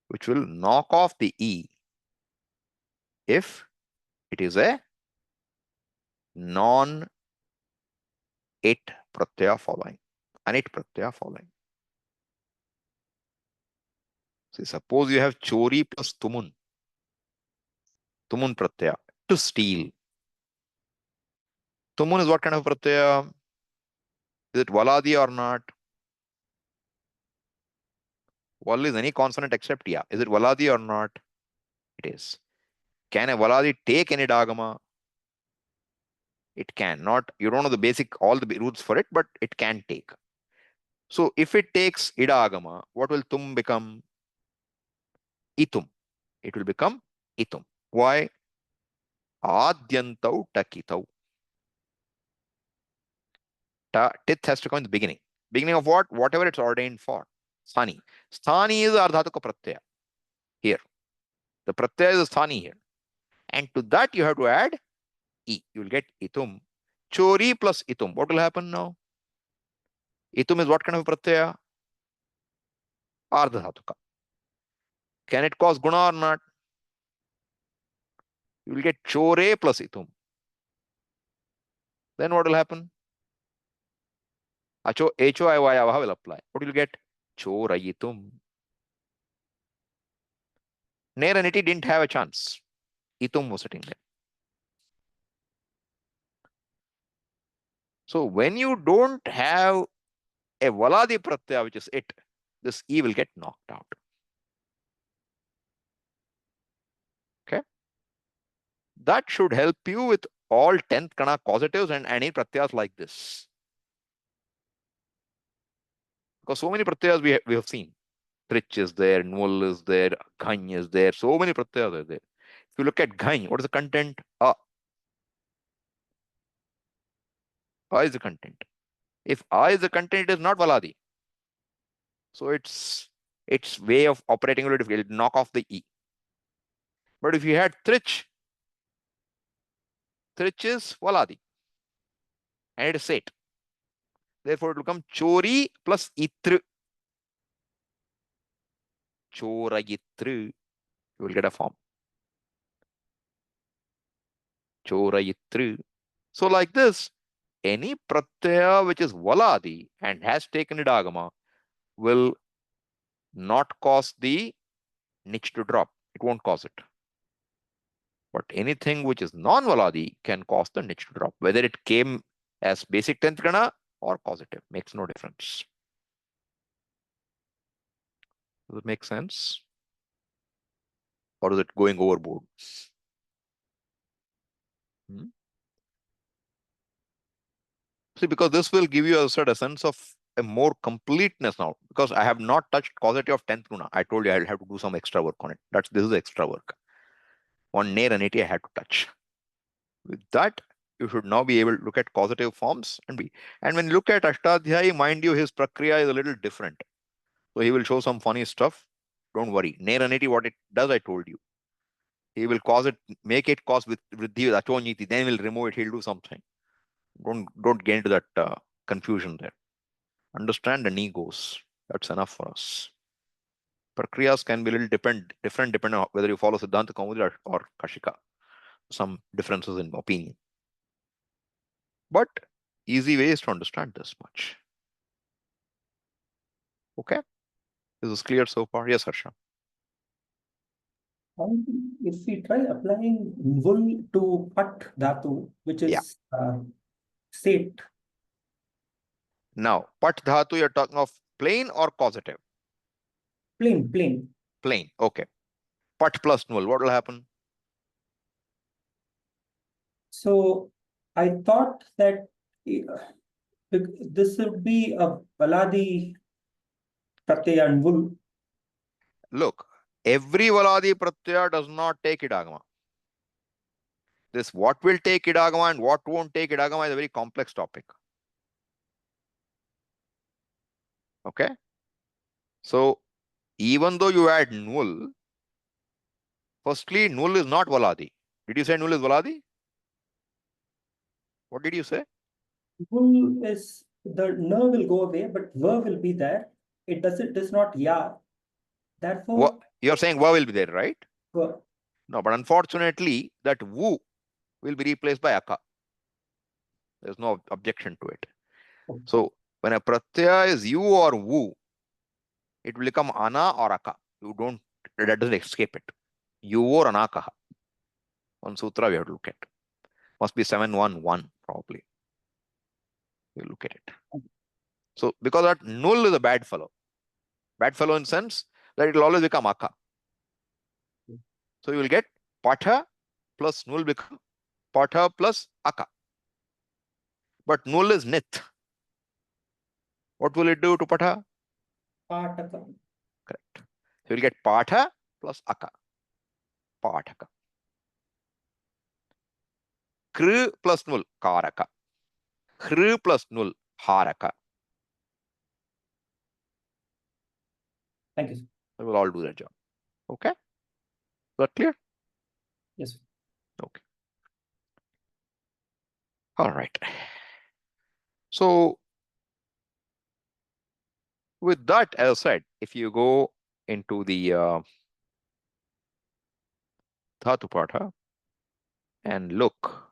which will knock off the e if it is a non-it pratyaya following, anit pratyaya following. See, suppose you have chori plus tumun pratyaya, to steal. Tumun is what kind of pratyaya? Is it valadi or not? Val is any consonant except ya. Is it valadi or not? It is. Can a valadi take any dagama? It can not. You don't know the basic, all the roots for it, but it can take. So if it takes idagama, what will tum become? Itum. It will become itum. Why? Adyantau takitau. Tith has to come in the beginning. Beginning of what? Whatever it's ordained for. Sthani. Sthani is ardhatuka pratyaya. Here. The pratyaya is sthani here. And to that you have to add e. You will get itum. Chori plus itum. What will happen now? Itum is what kind of pratyaya? Ardhadhatuka. Can it cause guna or not? You will get chore plus itum. Then what will happen? Acho HOI will apply. What will you get? Chorayitum. Neraniti didn't have a chance. Itum was sitting there. So when you don't have a Valadi Pratyaya, which is it, this E will get knocked out. Okay. That should help you with all 10th Kana causatives and any Pratyas like this. Because so many Pratyas we have seen. Trich is there, Nul is there, Ghany is there. So many Pratyas are there. If you look at Ghany, what is the content? A is the content. If A is the content, it is not Valadi. So its way of operating will knock off the E. But if you had Trich is Valadi. And it is Set. Therefore, it will come Chori plus Itru. Chorayitru. You will get a form. Chorayitru. So like this, any pratyaya which is Valadi and has taken idagama will not cause the nich to drop. It won't cause it. But anything which is non-Valadi can cause the nich to drop. Whether it came as basic 10th Gana or causative, makes no difference. Does it make sense? Or is it going overboard? See, because this will give you a sense of a more completeness now. Because I have not touched causative of 10th Guna. I told you I'll have to do some extra work on it. This is extra work. On Nair and 80, I had to touch. With that, you should now be able to look at causative forms and when you look at Ashtadhyayi, mind you, his prakriya is a little different. So he will show some funny stuff. Don't worry. Nair and 80, what it does, I told you. He will cause it, make it cause with Vriddhi with Achonyiti, then we'll remove it, he'll do something. Don't get into that confusion there. Understand the egos. That's enough for us. Prakriyas can be a little different depending on whether you follow Siddhanta Kaumudi or Kashika. Some differences in opinion. But easy ways to understand this much. Okay? This is clear so far? Yes, Harsha. If we try applying wool to pat dhatu, which is set. Now, pat dhatu, you're talking of plain or causative? Plain. Plain, okay. Pat plus null, what will happen? So I thought that this would be a Valadi Pratyaya and wool. Look, every Valadi Pratyaya does not take idagama. This what will take idagama and what won't take idagama is a very complex topic. Okay? So, even though you add null, firstly, null is not Valadi. Did you say null is Valadi? What did you say? Wool is, the n will go away, but v will be there. It does not ya. Therefore, you're saying va will be there, right? v. No, but unfortunately, that wu will be replaced by aka. There's no objection to it. Okay. So when a pratyaya is you or wu, it will become ana or aka. That doesn't escape it. You or anakaha. One sutra we have to look at. Must be 711 probably. You look at it. So because that null is a bad fellow. Bad fellow in sense that it will always become aka. So you will get patha plus null become patha plus aka. But null is nith. What will it do to patha? Pataka. Correct. So you'll get patha plus aka. Pathaka. Kr plus null, karaka. Kr plus null, haraka. Thank you, sir. They will all do their job. Okay? Is that clear? Yes, sir. Okay. All right. So With that, as I said, if you go into the Dhatu Patha and look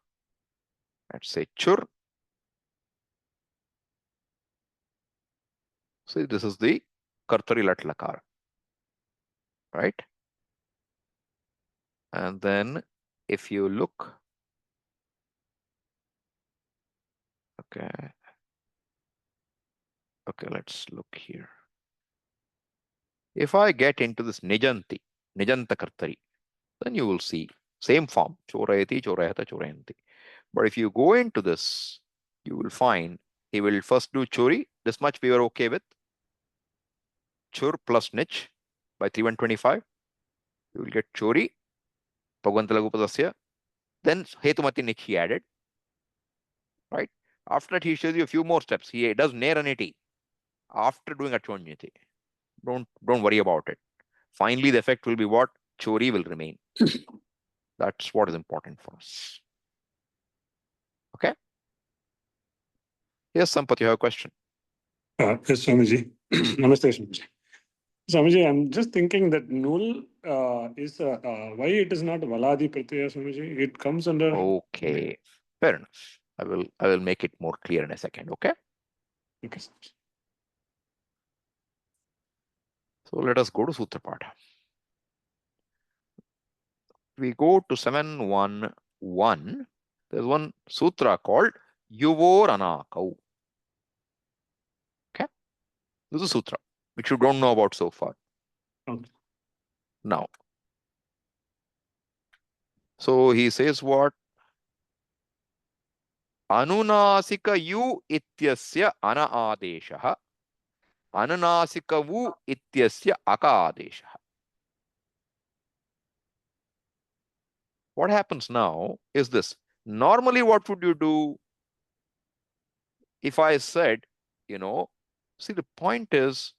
at, say, Chur. See, this is the Kartari Lat Lakara, right? And then if you look, okay, let's look here. If I get into this Nijanti, Nijanta Kartari, then you will see same form, Chorayati, Chorayata, Chorayanti. But if you go into this, you will find he will first do Chori. This much we were okay with. Chur plus Nich by 3125. You will get Chori, Pagwantalagupadasya. Then Hetumati Nich he added. Right? After that, he shows you a few more steps. He does Neraniti after doing Achonyati. Don't worry about it. Finally, the effect will be what? Chori will remain. That's what is important for us. Okay? Yes, Sampath, you have a question. Yes, Swamiji. Namaste, Swamiji. Swamiji, I'm just thinking that null is why it is not Valadi Pratyaya, Swamiji? It comes under. Okay, fair enough. I will make it more clear in a second. Okay. Okay, Swamiji. So let us go to Sutra Patha. We go to 711. There's one sutra called Yuvor Anakau. Okay. This is a sutra which you don't know about so far. Okay. Now. So he says what? Anunasika yu ityasya ana adeshaha. Anunasika vu ityasya aka adeshaha. What happens now is this. Normally, what would you do if I said, see, the point is,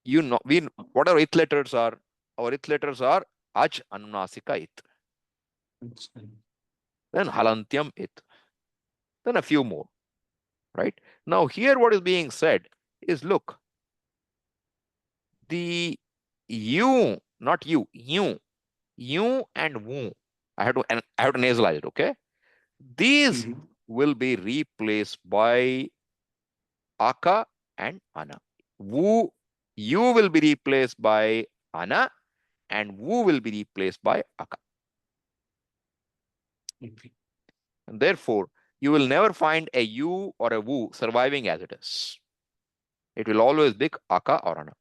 what our ith letters are? Our ith letters are Aj Anunasika it. Then Halantyam it. Then a few more. Right? Now, here what is being said is, look, the you, not you, you and wu. I have to nasalize it, okay? These will be replaced by aka and ana. You will be replaced by ana, and wu will be replaced by aka. Okay. And therefore, you will never find a you or a wu surviving as it is. It will always be aka or ana.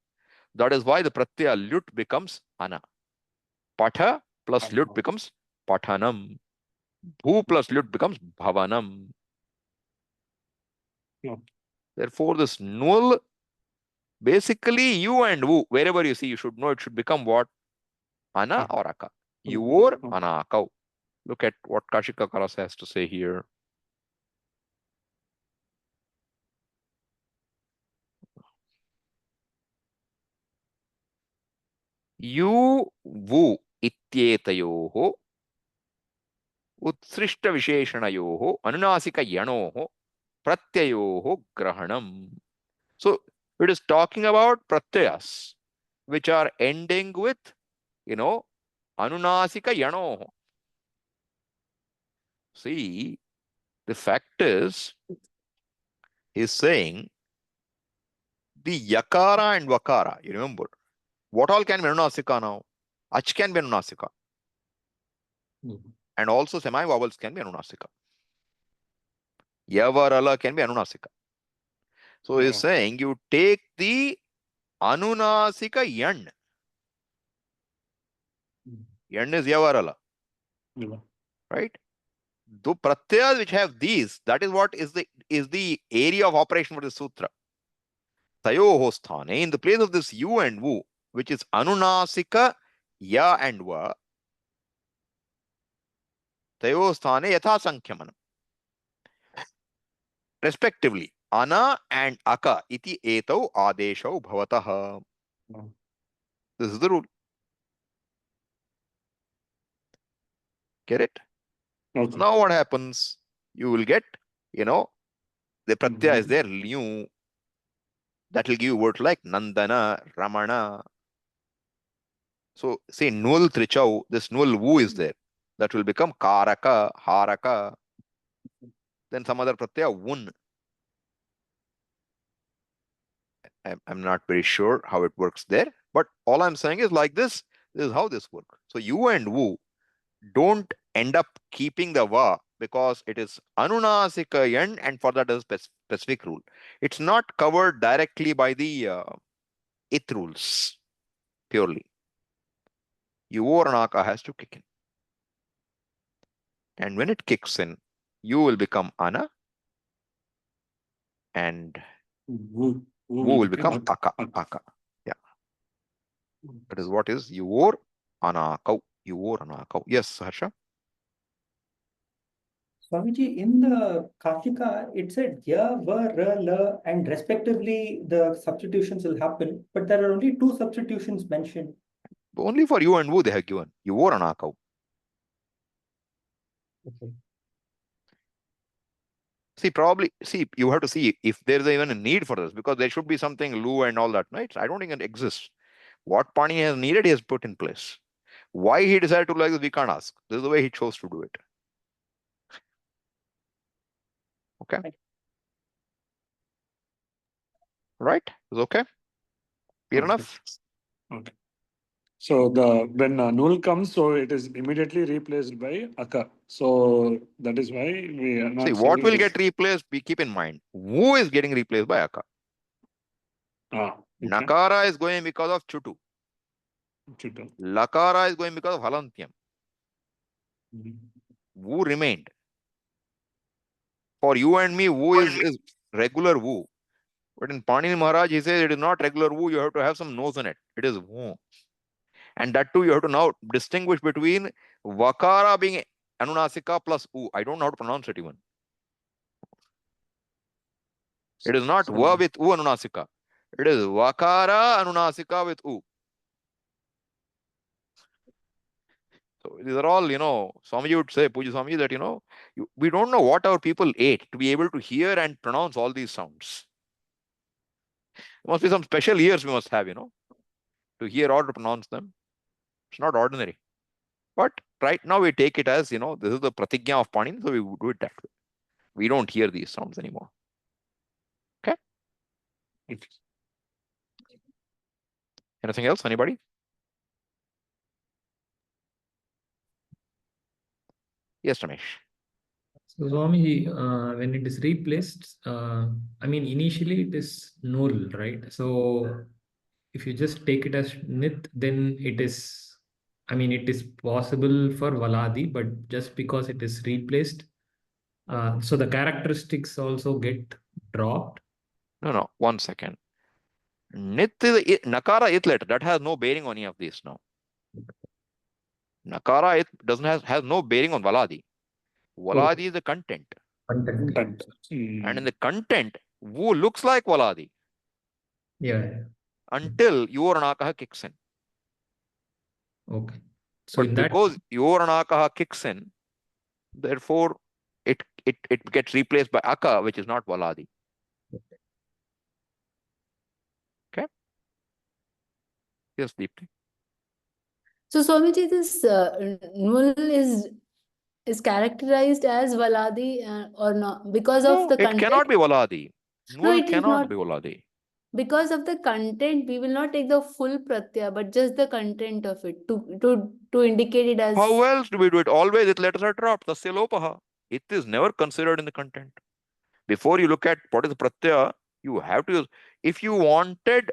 That is why the pratyaya lut becomes ana. Patha plus lut becomes pathanam. Bhu plus lut becomes bhavanam. No. Therefore, this null, basically you and wu, wherever you see, you should know it should become what? Ana or aka. Yuvor anakau. Look at what Kashika Karas has to say here. Yu vu ityetayoho utsrishta visheshanayoho anunasika yanoho pratyayoho grahanam. So it is talking about pratyas which are ending with, anunasika yanoho. See, the fact is, he's saying the yakara and vakara, you remember, what all can be anunasika now? Ach can be anunasika. And also semi-vowels can be anunasika. Yavarala can be anunasika. So he's saying you take the anunasika yan. Yan is yavarala. Right? The pratyas which have these, that is what is the area of operation for the sutra. Tayoho sthane, in the place of this you and wu, which is anunasika ya and va, tayoho sthane yatha sankhyamanam. Respectively, ana and aka iti etau adeshau bhavatah. This is the rule. Get it? Okay. Now what happens? You will get, the pratyaya is there, liu. That will give you words like Nandana, Ramana. So say Nul Trichau, this Nul Wu is there. That will become Karaka, Haraka. Then some other pratyaya, Wun. I'm not very sure how it works there. But all I'm saying is like this is how this works. So you and Wu don't end up keeping the Va because it is Anunasika Yan, and for that is specific rule. It's not covered directly by the It rules purely. Your Anaka has to kick in. And when it kicks in, you will become Ana and Wu Wu will become Aka. Aka. Yeah. That is what is your Anakau. Your Anakau. Yes, Harsha? Swamiji, in the Kafika, it said ya, va, ra, la, and respectively the substitutions will happen, but there are only two substitutions mentioned. Only for you and Wu they have given. Your Anakau. Okay. See, you have to see if there's even a need for this, because there should be something Lu and all that, right? I don't think it exists. What Pani has needed, he has put in place. Why he decided to like this, we can't ask. This is the way he chose to do it. Okay. Right? Is okay? Clear enough? Okay. So when null comes, so it is immediately replaced by Aka. So that is why we are not See, what saying will it get replaced, we keep in mind. Wu is getting replaced by Aka. okay. Nakara is going because of Chutu. Chutu. Lakara is going because of Halantyam. Mhm. Wu remained. For you and me, Wu is regular Wu. But in Panini Maharaj, he says it is not regular Wu, you have to have some nose in it. It is Wu. And that too, you have to now distinguish between Vakara being Anunasika plus U. I don't know how to pronounce it even. It is not Va with U Anunasika. It is Vakara Anunasika with U. So these are all, Swamiji would say, Puja Swamiji, that, we don't know what our people ate to be able to hear and pronounce all these sounds. There must be some special ears we must have, to hear or to pronounce them. It's not ordinary. But right now we take it as, this is the pratigya of Panini, so we do it that way. We don't hear these sounds anymore. Okay? Anything else? Anybody? Yes, Ramesh. So Swami, when it is replaced, I mean, initially it is null, right? So if you just take it as nith, then it is, I mean, it is possible for Valadi, but just because it is replaced, so the characteristics also get dropped. No, 1 second. Nit is Nakara it letter. That has no bearing on any of these now. Nakara it doesn't has no bearing on Valadi. Valadi is the content. Content. And in the content, Wu looks like Valadi. Yeah. Until your Anakaha kicks in. Okay. So But in that, because your Anakaha kicks in, therefore it gets replaced by Aka, which is not Valadi. Okay? Yes, Deepti. So Swamiji, this null is characterized as Valadi or not because of the It content? cannot be Valadi. No, Null it is cannot not. be Valadi. Because of the content, we will not take the full pratyaya, but just the content of it to indicate it as. How else do we do it? Always its letters are dropped. Tasya lopaha. It is never considered in the content. Before you look at what is the pratyaya, you have to use. If you wanted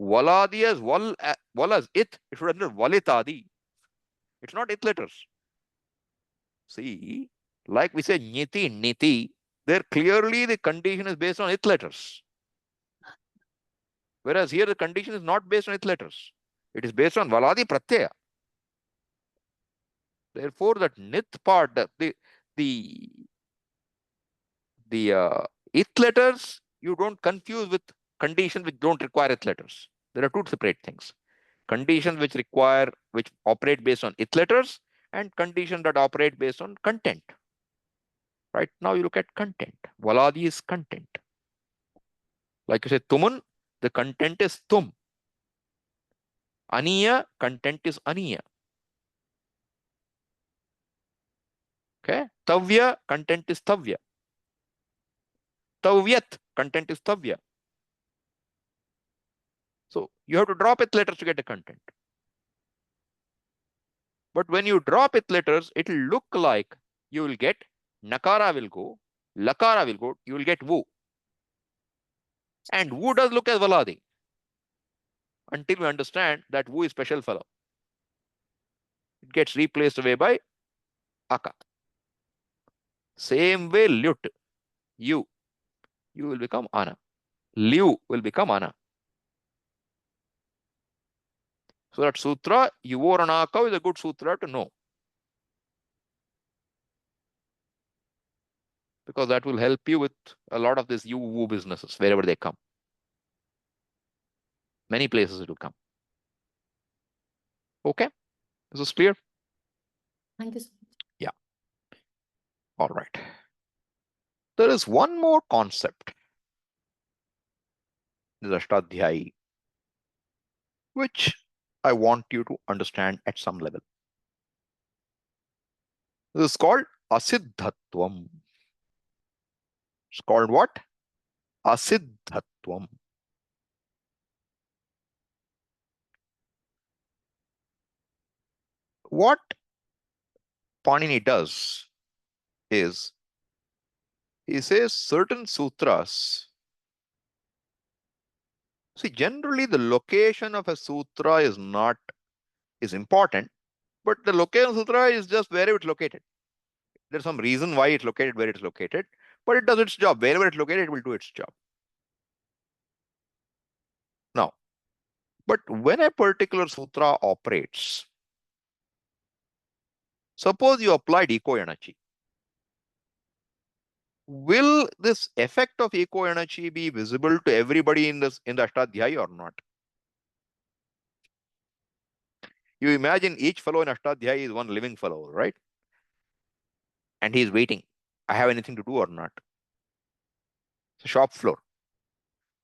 Valadi as Val as it should have been Valitadi. It's not it letters. See, like we say Niti, Niti, there clearly the condition is based on it letters. Whereas here the condition is not based on it letters. It is based on Valadi Pratyaya. Therefore, that nit part, the it letters, you don't confuse with conditions which don't require it letters. There are two separate things. Conditions which operate based on it letters and conditions that operate based on content. Right now you look at content. Valadi is content. Like you say, Tumun, the content is tum. Aniya, content is aniya. Okay. Tavya, content is tavya. Tavyat, content is tavya. So you have to drop its letters to get the content. But when you drop its letters, it will look like you will get nakara will go, lakara will go, you will get wu. And wu does look as valadi until we understand that wu is special fellow. It gets replaced away by aka. Same way lyut, you will become ana. Liu will become ana. So that sutra, yuvoranaka, is a good sutra to know. Because that will help you with a lot of these yu-wu businesses, wherever they come. Many places it will come. Okay? This is clear? Thank you so much. Yeah. All right. There is one more concept. This Ashtadhyayi, which I want you to understand at some level. This is called asiddhatvam. It's called what? Asiddhatvam. What Panini does is he says certain sutras. See, generally the location of a sutra is important, but the location of sutra is just wherever it's located. There's some reason why it's located where it's located, but it does its job. Wherever it's located, it will do its job. Now, but when a particular sutra operates, suppose you applied eco-energy. Will this effect of eco-energy be visible to everybody in the Ashtadhyayi or not? You imagine each fellow in Ashtadhyayi is one living fellow, right? And he's waiting. I have anything to do or not? It's a shop floor.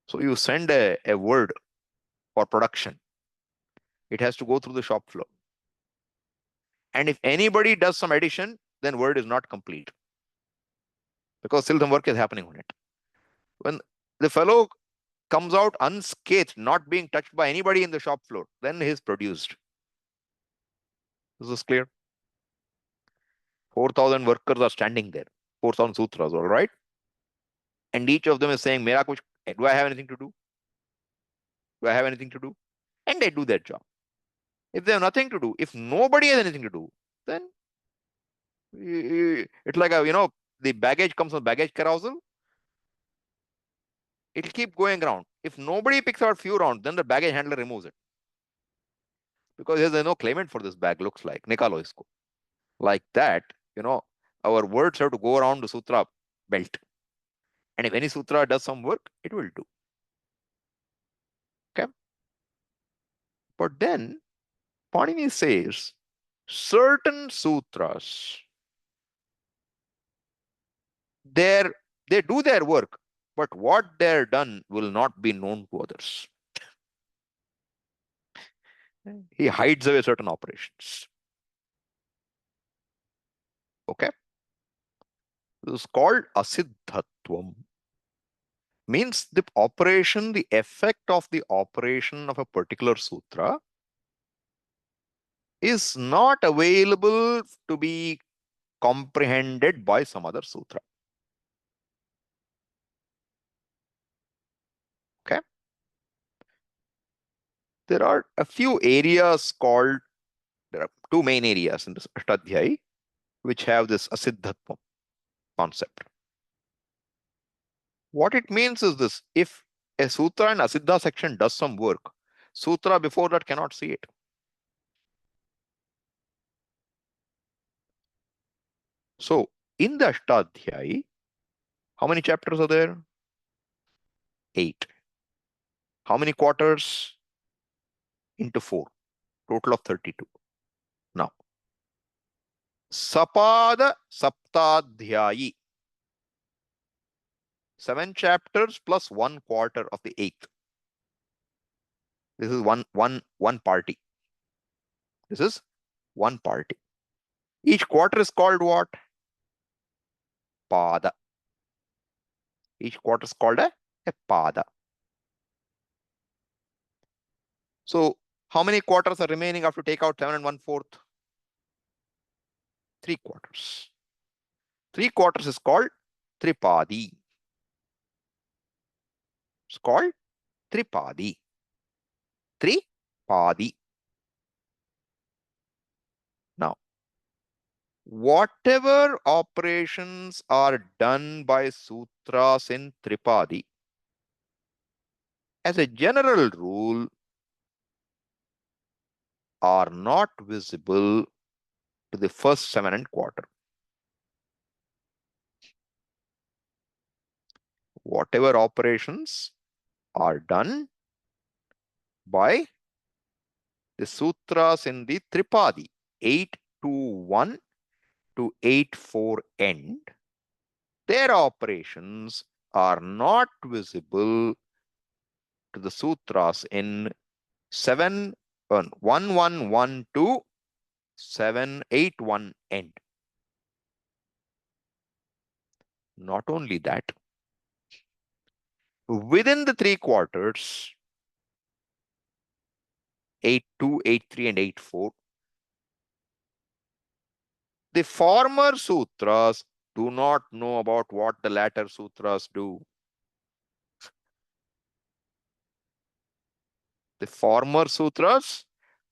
So you send a word for production. It has to go through the shop floor. And if anybody does some addition, then word is not complete. Because still some work is happening on it. When the fellow comes out unscathed, not being touched by anybody in the shop floor, then he is produced. This is clear? 4,000 workers are standing there. 4,000 sutras, all right? And each of them is saying, Mera kuch, do I have anything to do? Do I have anything to do? And they do their job. If they have nothing to do, if nobody has anything to do, then it's like the baggage comes on baggage carousel. It'll keep going around. If nobody picks out few rounds, then the baggage handler removes it. Because there's no claimant for this bag, looks like. Nikalo isko. Like that, our words have to go around the sutra belt. And if any sutra does some work, it will do. Okay? But then, Panini says, certain sutras, they do their work, but what they're done will not be known to others. He hides away certain operations. Okay? This is called asiddhatvam. Means the operation, the effect of the operation of a particular sutra is not available to be comprehended by some other sutra. Okay? There are a few areas called, there are two main areas in this Ashtadhyayi which have this asiddhatvam concept. What it means is this: if a sutra in asiddha section does some work, sutra before that cannot see it. So in the Ashtadhyayi, how many chapters are there? 8. How many quarters? Into 4. Total of 32. Now, Sapada Saptadhyayi. 7 chapters plus 1 quarter of the 8th. This is one party. This is one party. Each quarter is called what? Pada. Each quarter is called a pada. So how many quarters are remaining after take out 7 1/4? 3 quarters. 3 quarters is called tripadi. It's called tripadi. Tripadi. Now, whatever operations are done by sutras in tripadi, as a general rule, are not visible to the first 7 1/4. Whatever operations are done by the sutras in the tripadi, 821 to 84 end, their operations are not visible to the sutras in 1112 to 781 end. Not only that, within the 3 quarters, 82, 83, and 84, the former sutras do not know about what the latter sutras do. The former sutras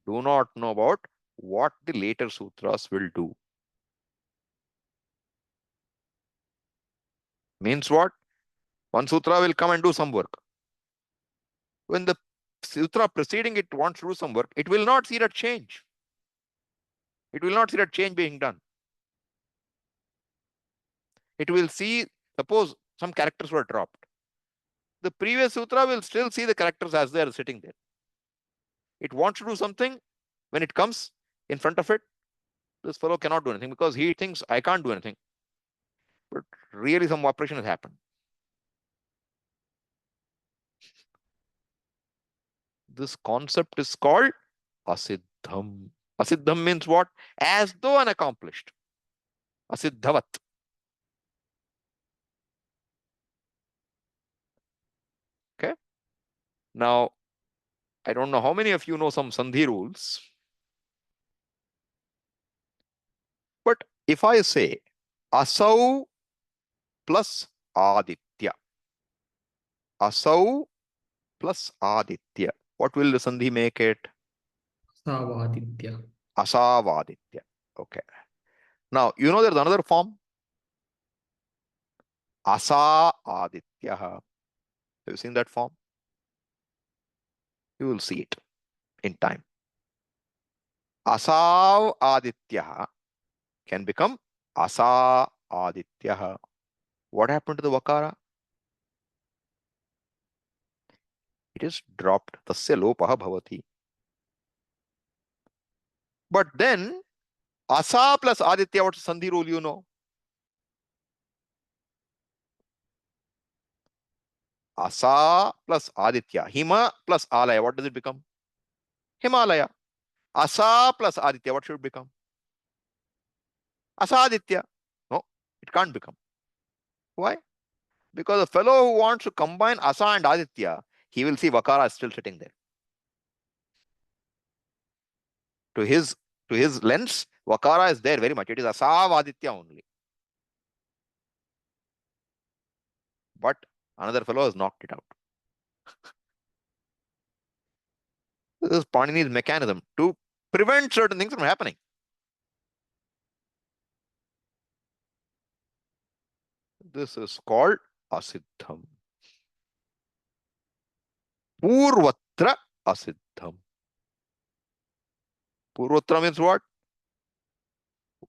do not know about what the later sutras will do. Means what? One sutra will come and do some work. When the sutra preceding it wants to do some work, it will not see that change. It will not see that change being done. It will see, suppose some characters were dropped. The previous sutra will still see the characters as they are sitting there. It wants to do something. When it comes in front of it, this fellow cannot do anything because he thinks I can't do anything. But really some operation has happened. This concept is called asiddham. Asiddham means what? As though unaccomplished. Asiddhavat. Okay. Now, I don't know how many of you know some Sandhi rules. But if I say asau plus aditya, asau plus aditya, what will the Sandhi make it? Savaditya. Asavaditya. Okay. Now, you know there's another form. Asa aditya. Have you seen that form? You will see it in time. Asav aditya can become asa aditya. What happened to the vakara? It is dropped. Tasya lopaha bhavati. But then asa plus aditya, what's the Sandhi rule you know? Asa plus aditya. Hima plus alaya. What does it become? Himalaya. Asa plus aditya. What should it become? Asaditya. No, it can't become. Why? Because the fellow who wants to combine asa and aditya, he will see vakara is still sitting there. To his lens, vakara is there very much. It is asav aditya only. But another fellow has knocked it out. This is Panini's mechanism to prevent certain things from happening. This is called asiddham. Purvatra asiddham. Purvatra means what?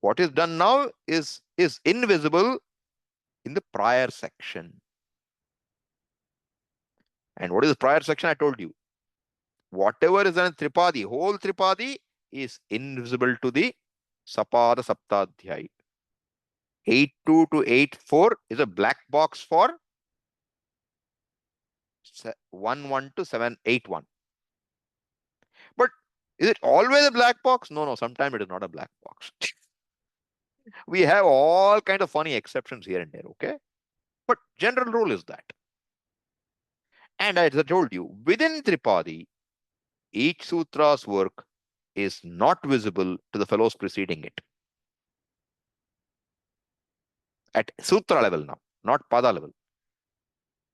What is done now is invisible in the prior section. And what is the prior section? I told you. Whatever is done in Tripadi, whole Tripadi is invisible to the Sapada Saptadhyay. 82 to 84 is a black box for 11 to 781. Is it always a black box? No, sometimes it is not a black box. We have all kind of funny exceptions here and there, okay? But general rule is that. And as I told you, within Tripadi, each sutra's work is not visible to the fellows preceding it. At sutra level now, not pada level.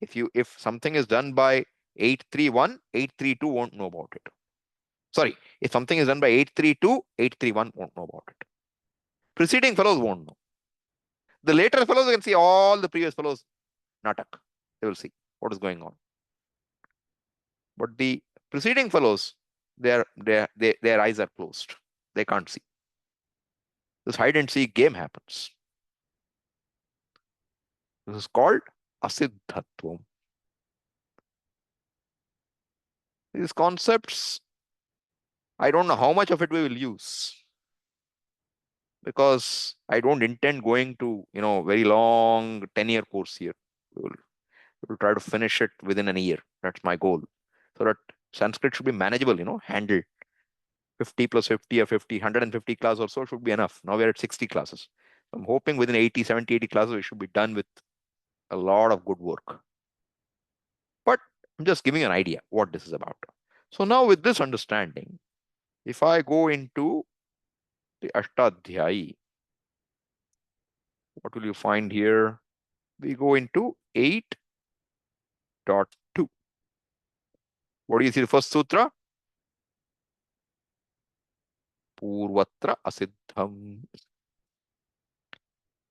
If something is done by 831, 832 won't know about it. Sorry, if something is done by 832, 831 won't know about it. Preceding fellows won't know. The later fellows can see all the previous fellows natak. They will see what is going on. But the preceding fellows, their eyes are closed. They can't see. This hide and seek game happens. This is called asiddhatvam. These concepts, I don't know how much of it we will use, because I don't intend going to, very long 10-year course here. We'll try to finish it within a year. That's my goal. So that Sanskrit should be manageable, handled. 50 plus 50 or 50, 150 classes or so should be enough. Now we're at 60 classes. I'm hoping within 80, 70, 80 classes, we should be done with a lot of good work. But I'm just giving an idea what this is about. So now with this understanding, if I go into the Ashtadhyayi, what will you find here? We go into 8.2. What do you see the first sutra? Purvatra asiddham.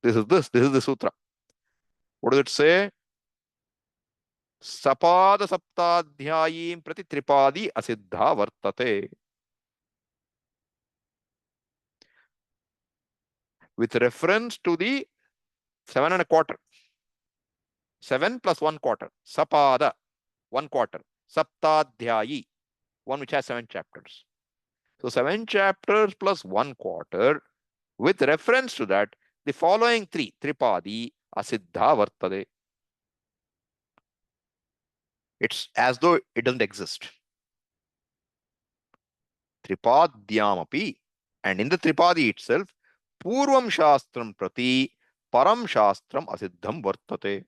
This is the sutra. What does it say? Sapada saptadhyayim prati tripadi asiddha vartate. With reference to the 7 1/4. 7 plus 1/4. Sapada, 1/4. Saptadhyayi, one which has 7 chapters. So 7 chapters plus 1/4. With reference to that, the following 3, tripadi asiddha vartate. It's as though it doesn't exist. Tripadyamapi. And in the tripadi itself, purvam shastram prati param shastram asiddham vartate.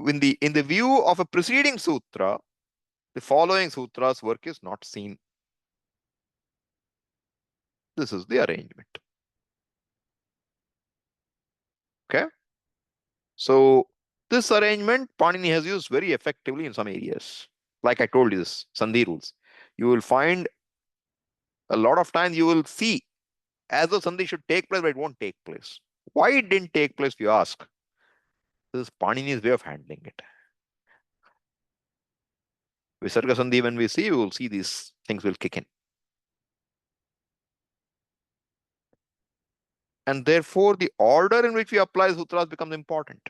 In the view of a preceding sutra, the following sutra's work is not seen. This is the arrangement. Okay. So this arrangement Panini has used very effectively in some areas. Like I told you, this Sandhi rules. You will find a lot of times you will see as though Sandhi should take place, but it won't take place. Why it didn't take place, if you ask? This is Panini's way of handling it. Visarga Sandhi, when we see, we will see these things will kick in. And therefore, the order in which we apply sutras becomes important.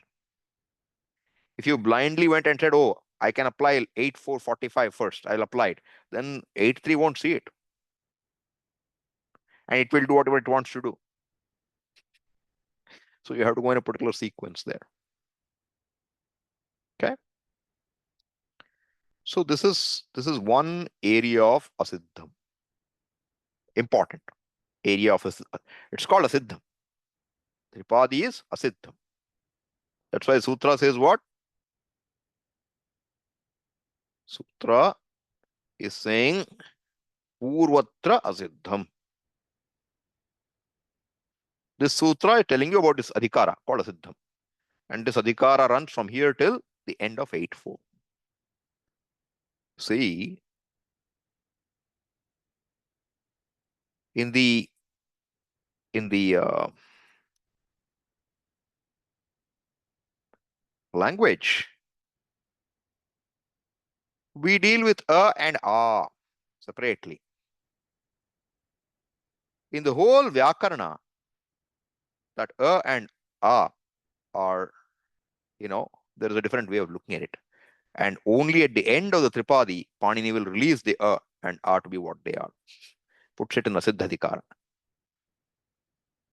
If you blindly went and said, oh, I can apply 8.4.45 first, I'll apply it, then 8.3 won't see it. And it will do whatever it wants to do. So you have to go in a particular sequence there. Okay. So this is one area of asiddham. Important area of asiddham. It's called asiddham. Tripadi is asiddham. That's why sutra says what? Sutra is saying purvatra asiddham. This sutra is telling you about this adhikara called asiddham. And this adhikara runs from here till the end of 8.4. See, in the language, we deal with a and a separately. In the whole Vyakarana, that a and a are, there is a different way of looking at it. And only at the end of the Tripadi, Panini will release the a and a to be what they are. Puts it in a Siddhadhikara.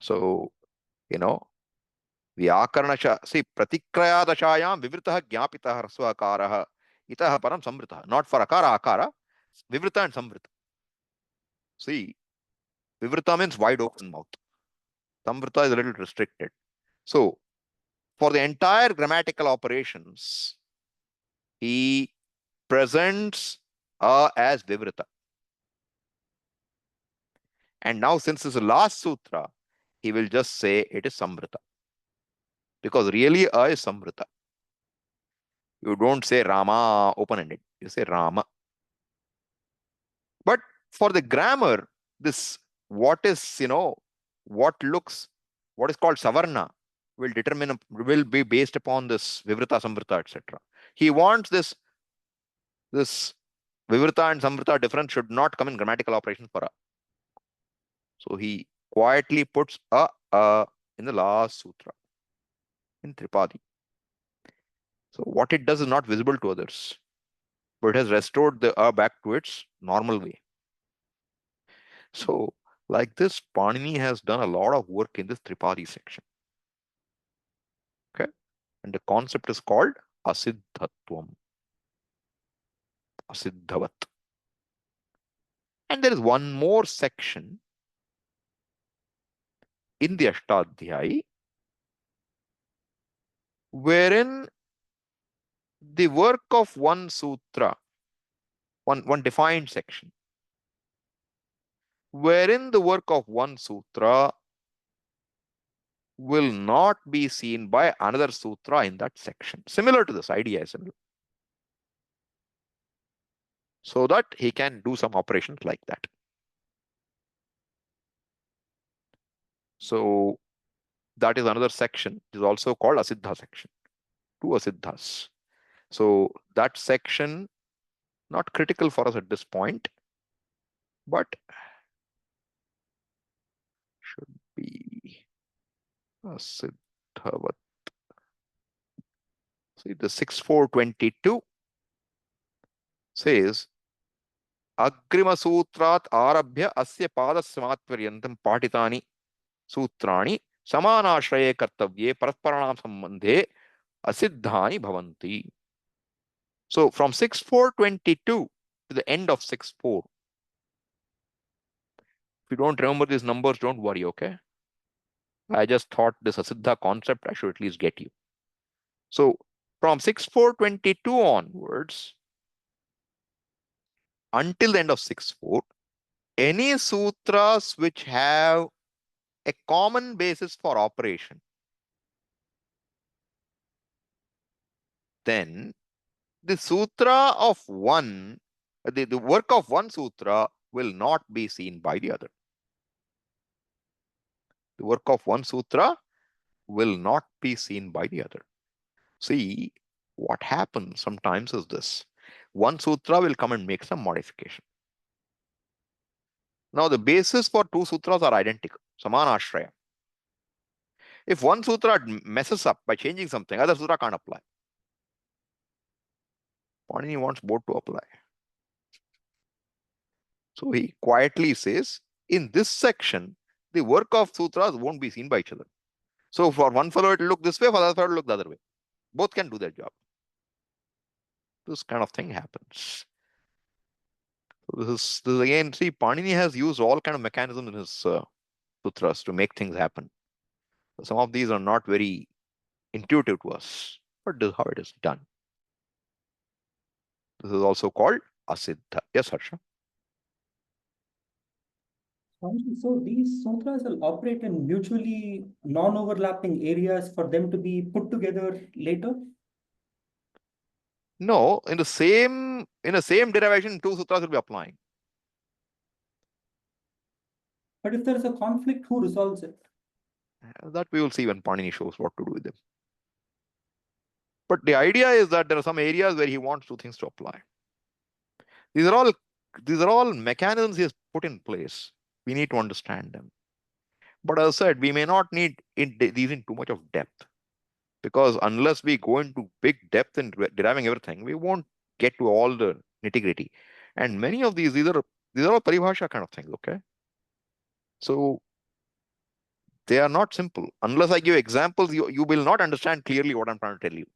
So, Vyakarana, see, Pratikraya Dashayam Vivritah Gyapitah Rasvakarah Itah Param Samritah. Not for Akara, Akara. Vivrita and Samvrita. See, Vivrita means wide open mouth. Samvrita is a little restricted. So, for the entire grammatical operations, he presents as Vivrita. And now, since it's the last sutra, he will just say it is Samvrita. Because really, is Samvrita. You don't say Rama open-ended. You say Rama. But for the grammar, this what is, what is called Savarna will be based upon this Vivrita, Samvrita, etc. He wants this Vivrita and Samvrita difference should not come in grammatical operations for a. So he quietly puts a in the last sutra in Tripadi. So what it does is not visible to others, but it has restored the back to its normal way. So like this, Panini has done a lot of work in this Tripadi section. Okay. And the concept is called Asiddhatvam. Asiddhavat. And there is one more section in the Ashtadhyayi wherein the work of one sutra, one defined section, wherein the work of one sutra will not be seen by another sutra in that section. Similar to this, idea is similar. So that he can do some operations like that. So that is another section. It is also called Asiddha section. Two Asiddhas. So that section, not critical for us at this point, but should be Asiddhavat. See, the 6422 says, Agrima Sutrat Arabhya Asya Padasmatvaryantam Patitani Sutrani Samanashraye Kartavye Parasparanam Sambandhe Asiddhani Bhavanti. So from 6422 to the end of 64. If you don't remember these numbers, don't worry, okay? I just thought this Asiddha concept I should at least get you. So from 6422 onwards, until the end of 64, any sutras which have a common basis for operation, then the sutra of one, the work of one sutra will not be seen by the other. The work of one sutra will not be seen by the other. See, what happens sometimes is this. One sutra will come and make some modification. Now, the basis for two sutras are identical, Samanashraya. If one sutra messes up by changing something, other sutra can't apply. Panini wants both to apply. So he quietly says, in this section, the work of sutras won't be seen by each other. So for one fellow, it will look this way, for the other fellow, it will look the other way. Both can do their job. This kind of thing happens. So this is again, see, Panini has used all kind of mechanisms in his sutras to make things happen. So some of these are not very intuitive to us, but this is how it is done. This is also called Asiddha. Yes, Harsha? So these sutras will operate in mutually non-overlapping areas for them to be put together later? No, in the same derivation, two sutras will be applying. But if there is a conflict, who resolves it? That we will see when Panini shows what to do with them. But the idea is that there are some areas where he wants two things to apply. These are all mechanisms he has put in place. We need to understand them. But as I said, we may not need these in too much of depth, because unless we go into big depth in deriving everything, we won't get to all the nitty-gritty. And many of these are all paribhasha kind of things, okay? So they are not simple. Unless I give examples, you will not understand clearly what I'm trying to tell you.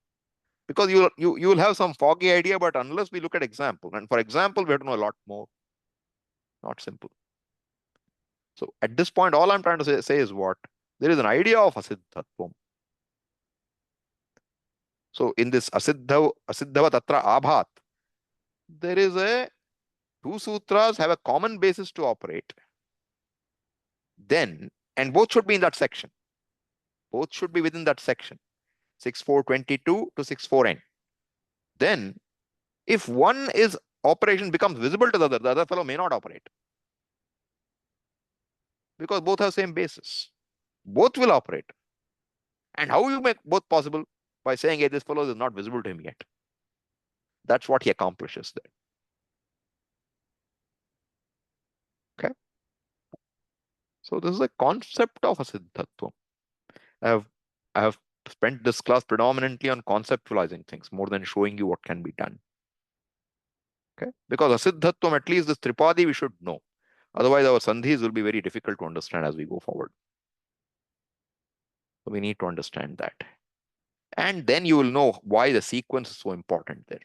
Because you will have some foggy idea, but unless we look at example, and for example, we have to know a lot more. Not simple. So at this point, all I'm trying to say is what? There is an idea of asiddhatvam. So in this asiddhava tatra abhat, there is a two sutras have a common basis to operate. Then, and both should be in that section. Both should be within that section, 6422 to 64n. Then, if one is operation becomes visible to the other fellow may not operate. Because both have same basis. Both will operate. And how you make both possible? By saying, hey, this fellow is not visible to him yet. That's what he accomplishes there. Okay. So this is a concept of asiddhatvam. I have spent this class predominantly on conceptualizing things more than showing you what can be done. Okay. Because asiddhatvam, at least this tripadi we should know. Otherwise, our sandhis will be very difficult to understand as we go forward. So we need to understand that. And then you will know why the sequence is so important there.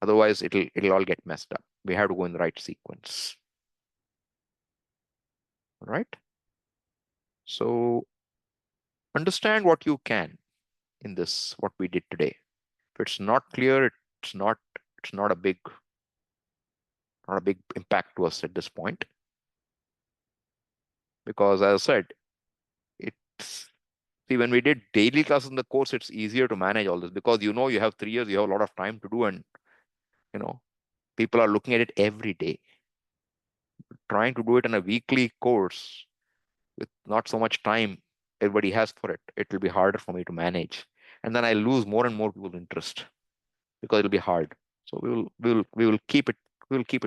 Otherwise, it'll all get messed up. We have to go in the right sequence. All right? So understand what you can in this, what we did today. If it's not clear, it's not a big impact to us at this point. Because as I said, see, when we did daily classes in the course, it's easier to manage all this because you have 3 years, you have a lot of time to do, and people are looking at it every day. Trying to do it in a weekly course with not so much time everybody has for it, it will be harder for me to manage. And then I lose more and more people's interest because it'll be hard. So we will keep it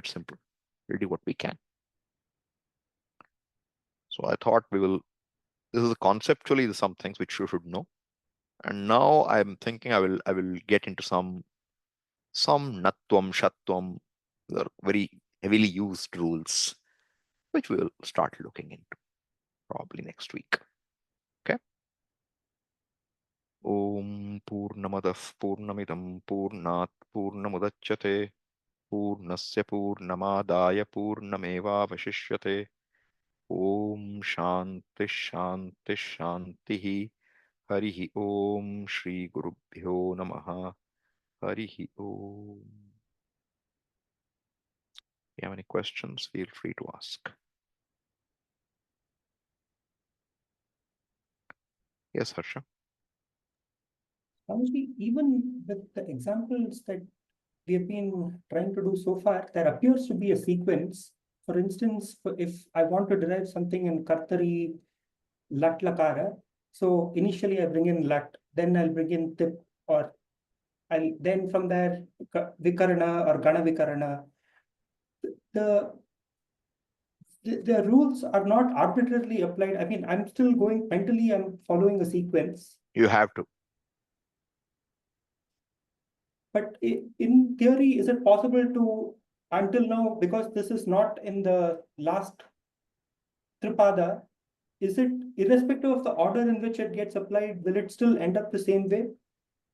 simple. We'll do what we can. So I thought this is conceptually some things which you should know. And now I'm thinking I will get into some natvam, shatvam, very heavily used rules, which we will start looking into probably next week. Okay. Om Purnamadah Purnamidam Purnat Purnamudachyate Purnasya Purnamadaya Purnameva Vashishyate. Om Shanti Shanti Shantihi. Harihi Om Shri Gurubhyo Namaha. Harihi Om. If you have any questions, feel free to ask. Yes, Harsha. Honestly, even with the examples that we have been trying to do so far, there appears to be a sequence. For instance, if I want to derive something in Kartari Lat Lakara, so initially I bring in Lat, then I'll bring in Tip, or I'll then from there Vikarana or Gana Vikarana. The rules are not arbitrarily applied. I mean, I'm still going mentally, I'm following a sequence. You have to. But in theory, is it possible to, until now, because this is not in the last tripada, is it irrespective of the order in which it gets applied, will it still end up the same way?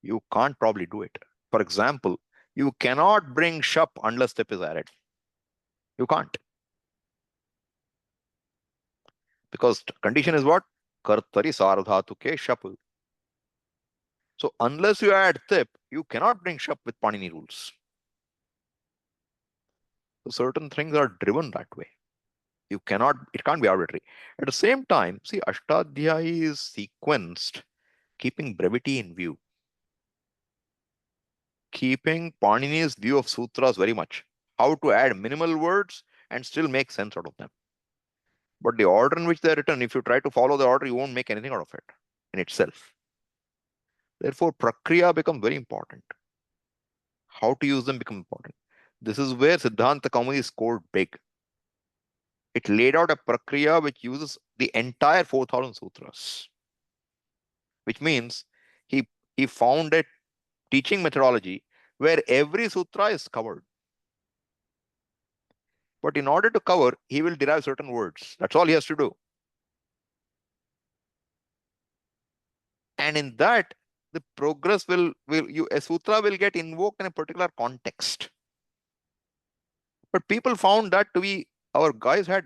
You can't probably do it. For example, you cannot bring shap unless tip is added. You can't. Because condition is what? Kartari sardhatuke shap. So unless you add tip, you cannot bring shap with Panini rules. So certain things are driven that way. It can't be arbitrary. At the same time, see, Ashtadhyayi is sequenced, keeping brevity in view. Keeping Panini's view of sutras very much. How to add minimal words and still make sense out of them. But the order in which they're written, if you try to follow the order, you won't make anything out of it in itself. Therefore, prakriya becomes very important. How to use them becomes important. This is where Siddhanta Kaumudi scored big. It laid out a prakriya which uses the entire 4,000 sutras, which means he found a teaching methodology where every sutra is covered. But in order to cover, he will derive certain words. That's all he has to do. And in that, the progress a sutra will get invoked in a particular context. But people found that to be, our guys had,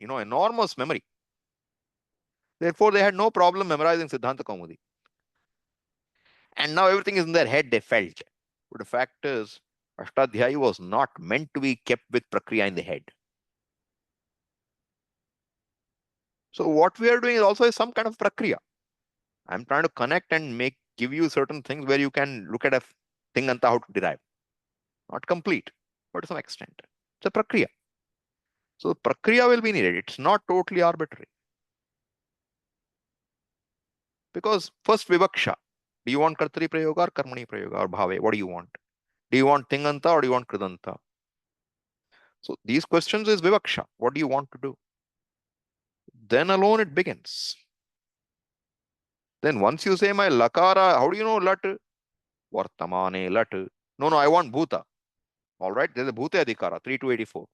enormous memory. Therefore, they had no problem memorizing Siddhanta Kaumudi. And now everything is in their head, they felt. But the fact is, Ashtadhyayi was not meant to be kept with Prakriya in the head. So what we are doing is also some kind of Prakriya. I'm trying to connect and give you certain things where you can look at a thing and how to derive. Not complete, but to some extent. It's a Prakriya. So Prakriya will be needed. It's not totally arbitrary. Because first Vivaksha. Do you want Kartari Prayoga or Karmani Prayoga or Bhave? What do you want? Do you want Tinganta or do you want Kridanta? So these questions is Vivaksha. What do you want to do? Then alone it begins. Then once you say my Lakara, how do you know Lat? Vartamane Lat. No, I want Bhuta. All right, there's a Bhute Adhikara, 3 to 84.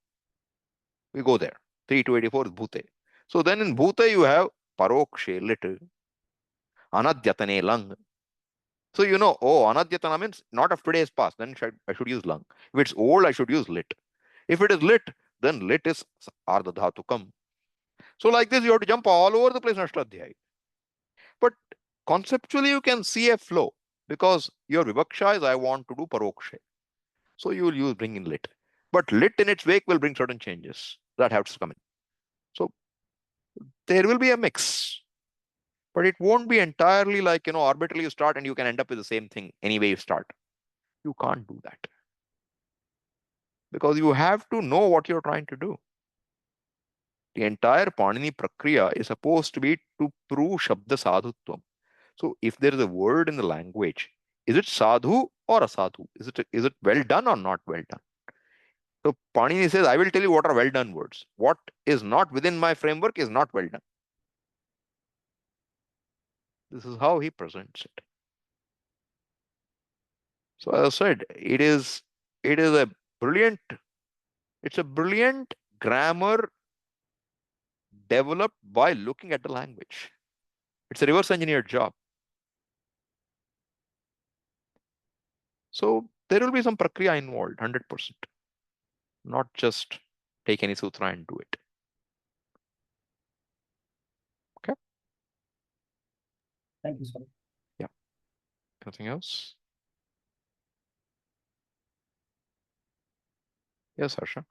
We go there. 3 to 84 is Bhute. So then in Bhute you have Parokshe Lit. Anadyatane Lang. So Anadyatana means not of today's past, then I should use Lang. If it's old, I should use Lit. If it is Lit, then Lit is Ardha Dhatukam. So like this, you have to jump all over the place in Ashtadhyayi. But conceptually, you can see a flow because your Vivaksha is I want to do Parokshe. So you will bring in Lit. But Lit in its wake will bring certain changes that have to come in. So there will be a mix. But it won't be entirely like, arbitrarily you start and you can end up with the same thing any way you start. You can't do that. Because you have to know what you're trying to do. The entire Panini Prakriya is supposed to be to prove Shabda Sadhutvam. So if there is a word in the language, is it sadhu or asadhu? Is it well done or not well done? So Panini says, I will tell you what are well done words. What is not within my framework is not well done. This is how he presents it. So as I said, it's a brilliant grammar developed by looking at the language. It's a reverse engineered job. So there will be some prakriya involved, 100%. Not just take any sutra and do it. Okay. Thank you, sir. Yeah. Anything else? Yes, Harsha.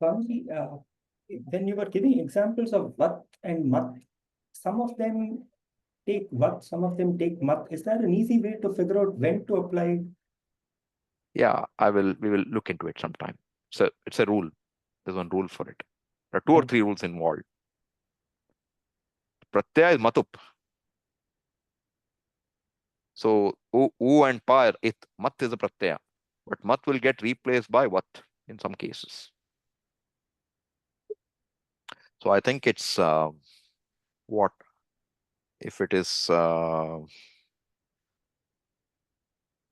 Swamiji, when you were giving examples of Vat and Mat, some of them take Vat, some of them take Mat. Is there an easy way to figure out when to apply? Yeah, we will look into it sometime. So it's a rule. There's one rule for it. There are 2 or 3 rules involved. Pratyaya is matup. So u and pa, it mat is a pratyaya. But mat will get replaced by what in some cases. So I think it's what if it is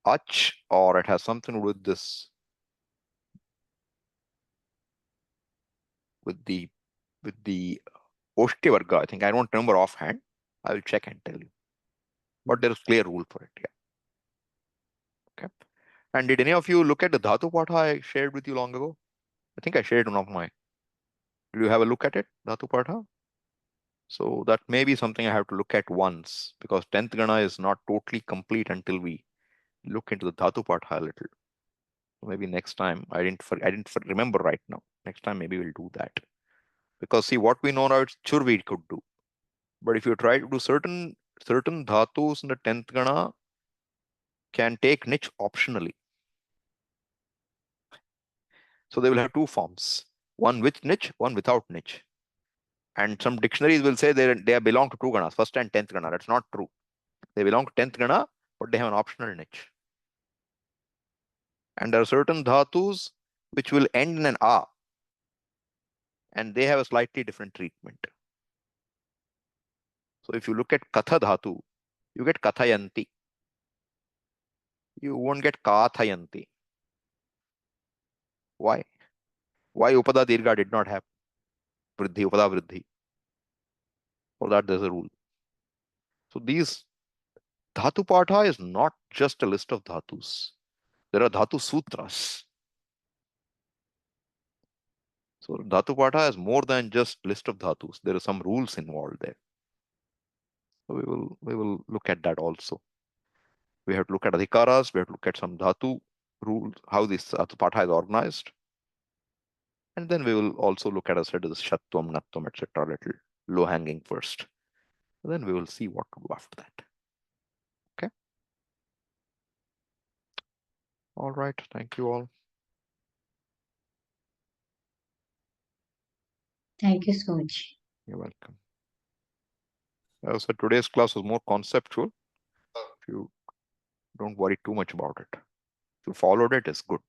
ach or it has something to do with this with the Oshti Varga. I think I don't remember offhand. I will check and tell you. But there is clear rule for it. Yeah. Okay. And did any of you look at the Dhatu Patha I shared with you long ago? I think I shared one of my. Did you have a look at it, Dhatu Patha? So that may be something I have to look at once because 10th Gana is not totally complete until we look into the Dhatu Patha a little. So maybe next time, I didn't remember right now. Next time maybe we'll do that. Because see, what we know now, it's Chur we could do. But if you try to do certain dhatus in the 10th Gana, can take niche optionally. So they will have 2 forms. One with niche, one without niche. And some dictionaries will say they belong to 2 ganas, 1st and 10th gana. That's not true. They belong to 10th gana, but they have an optional niche. And there are certain dhatus which will end in an a. And they have a slightly different treatment. So if you look at katha dhatu, you get kathayanti. You won't get kathayanti. Why? Why upada dirgha did not have vriddhi, upada vriddhi? For that there's a rule. So these Dhatu Patha is not just a list of dhatus. There are Dhatu Sutras. So Dhatu Patha is more than just list of dhatus. There are some rules involved there. So we will look at that also. We have to look at adhikaras, we have to look at some dhatu rules, how this Dhatu Patha is organized. And then we will also look at, as I said, this Shatvam, Natvam, etc. little low hanging first. Then we will see what to do after that. Okay. All right. Thank you all. Thank you so much. You're welcome. As I said, today's class was more conceptual. If you don't worry too much about it, if you followed it, it's good.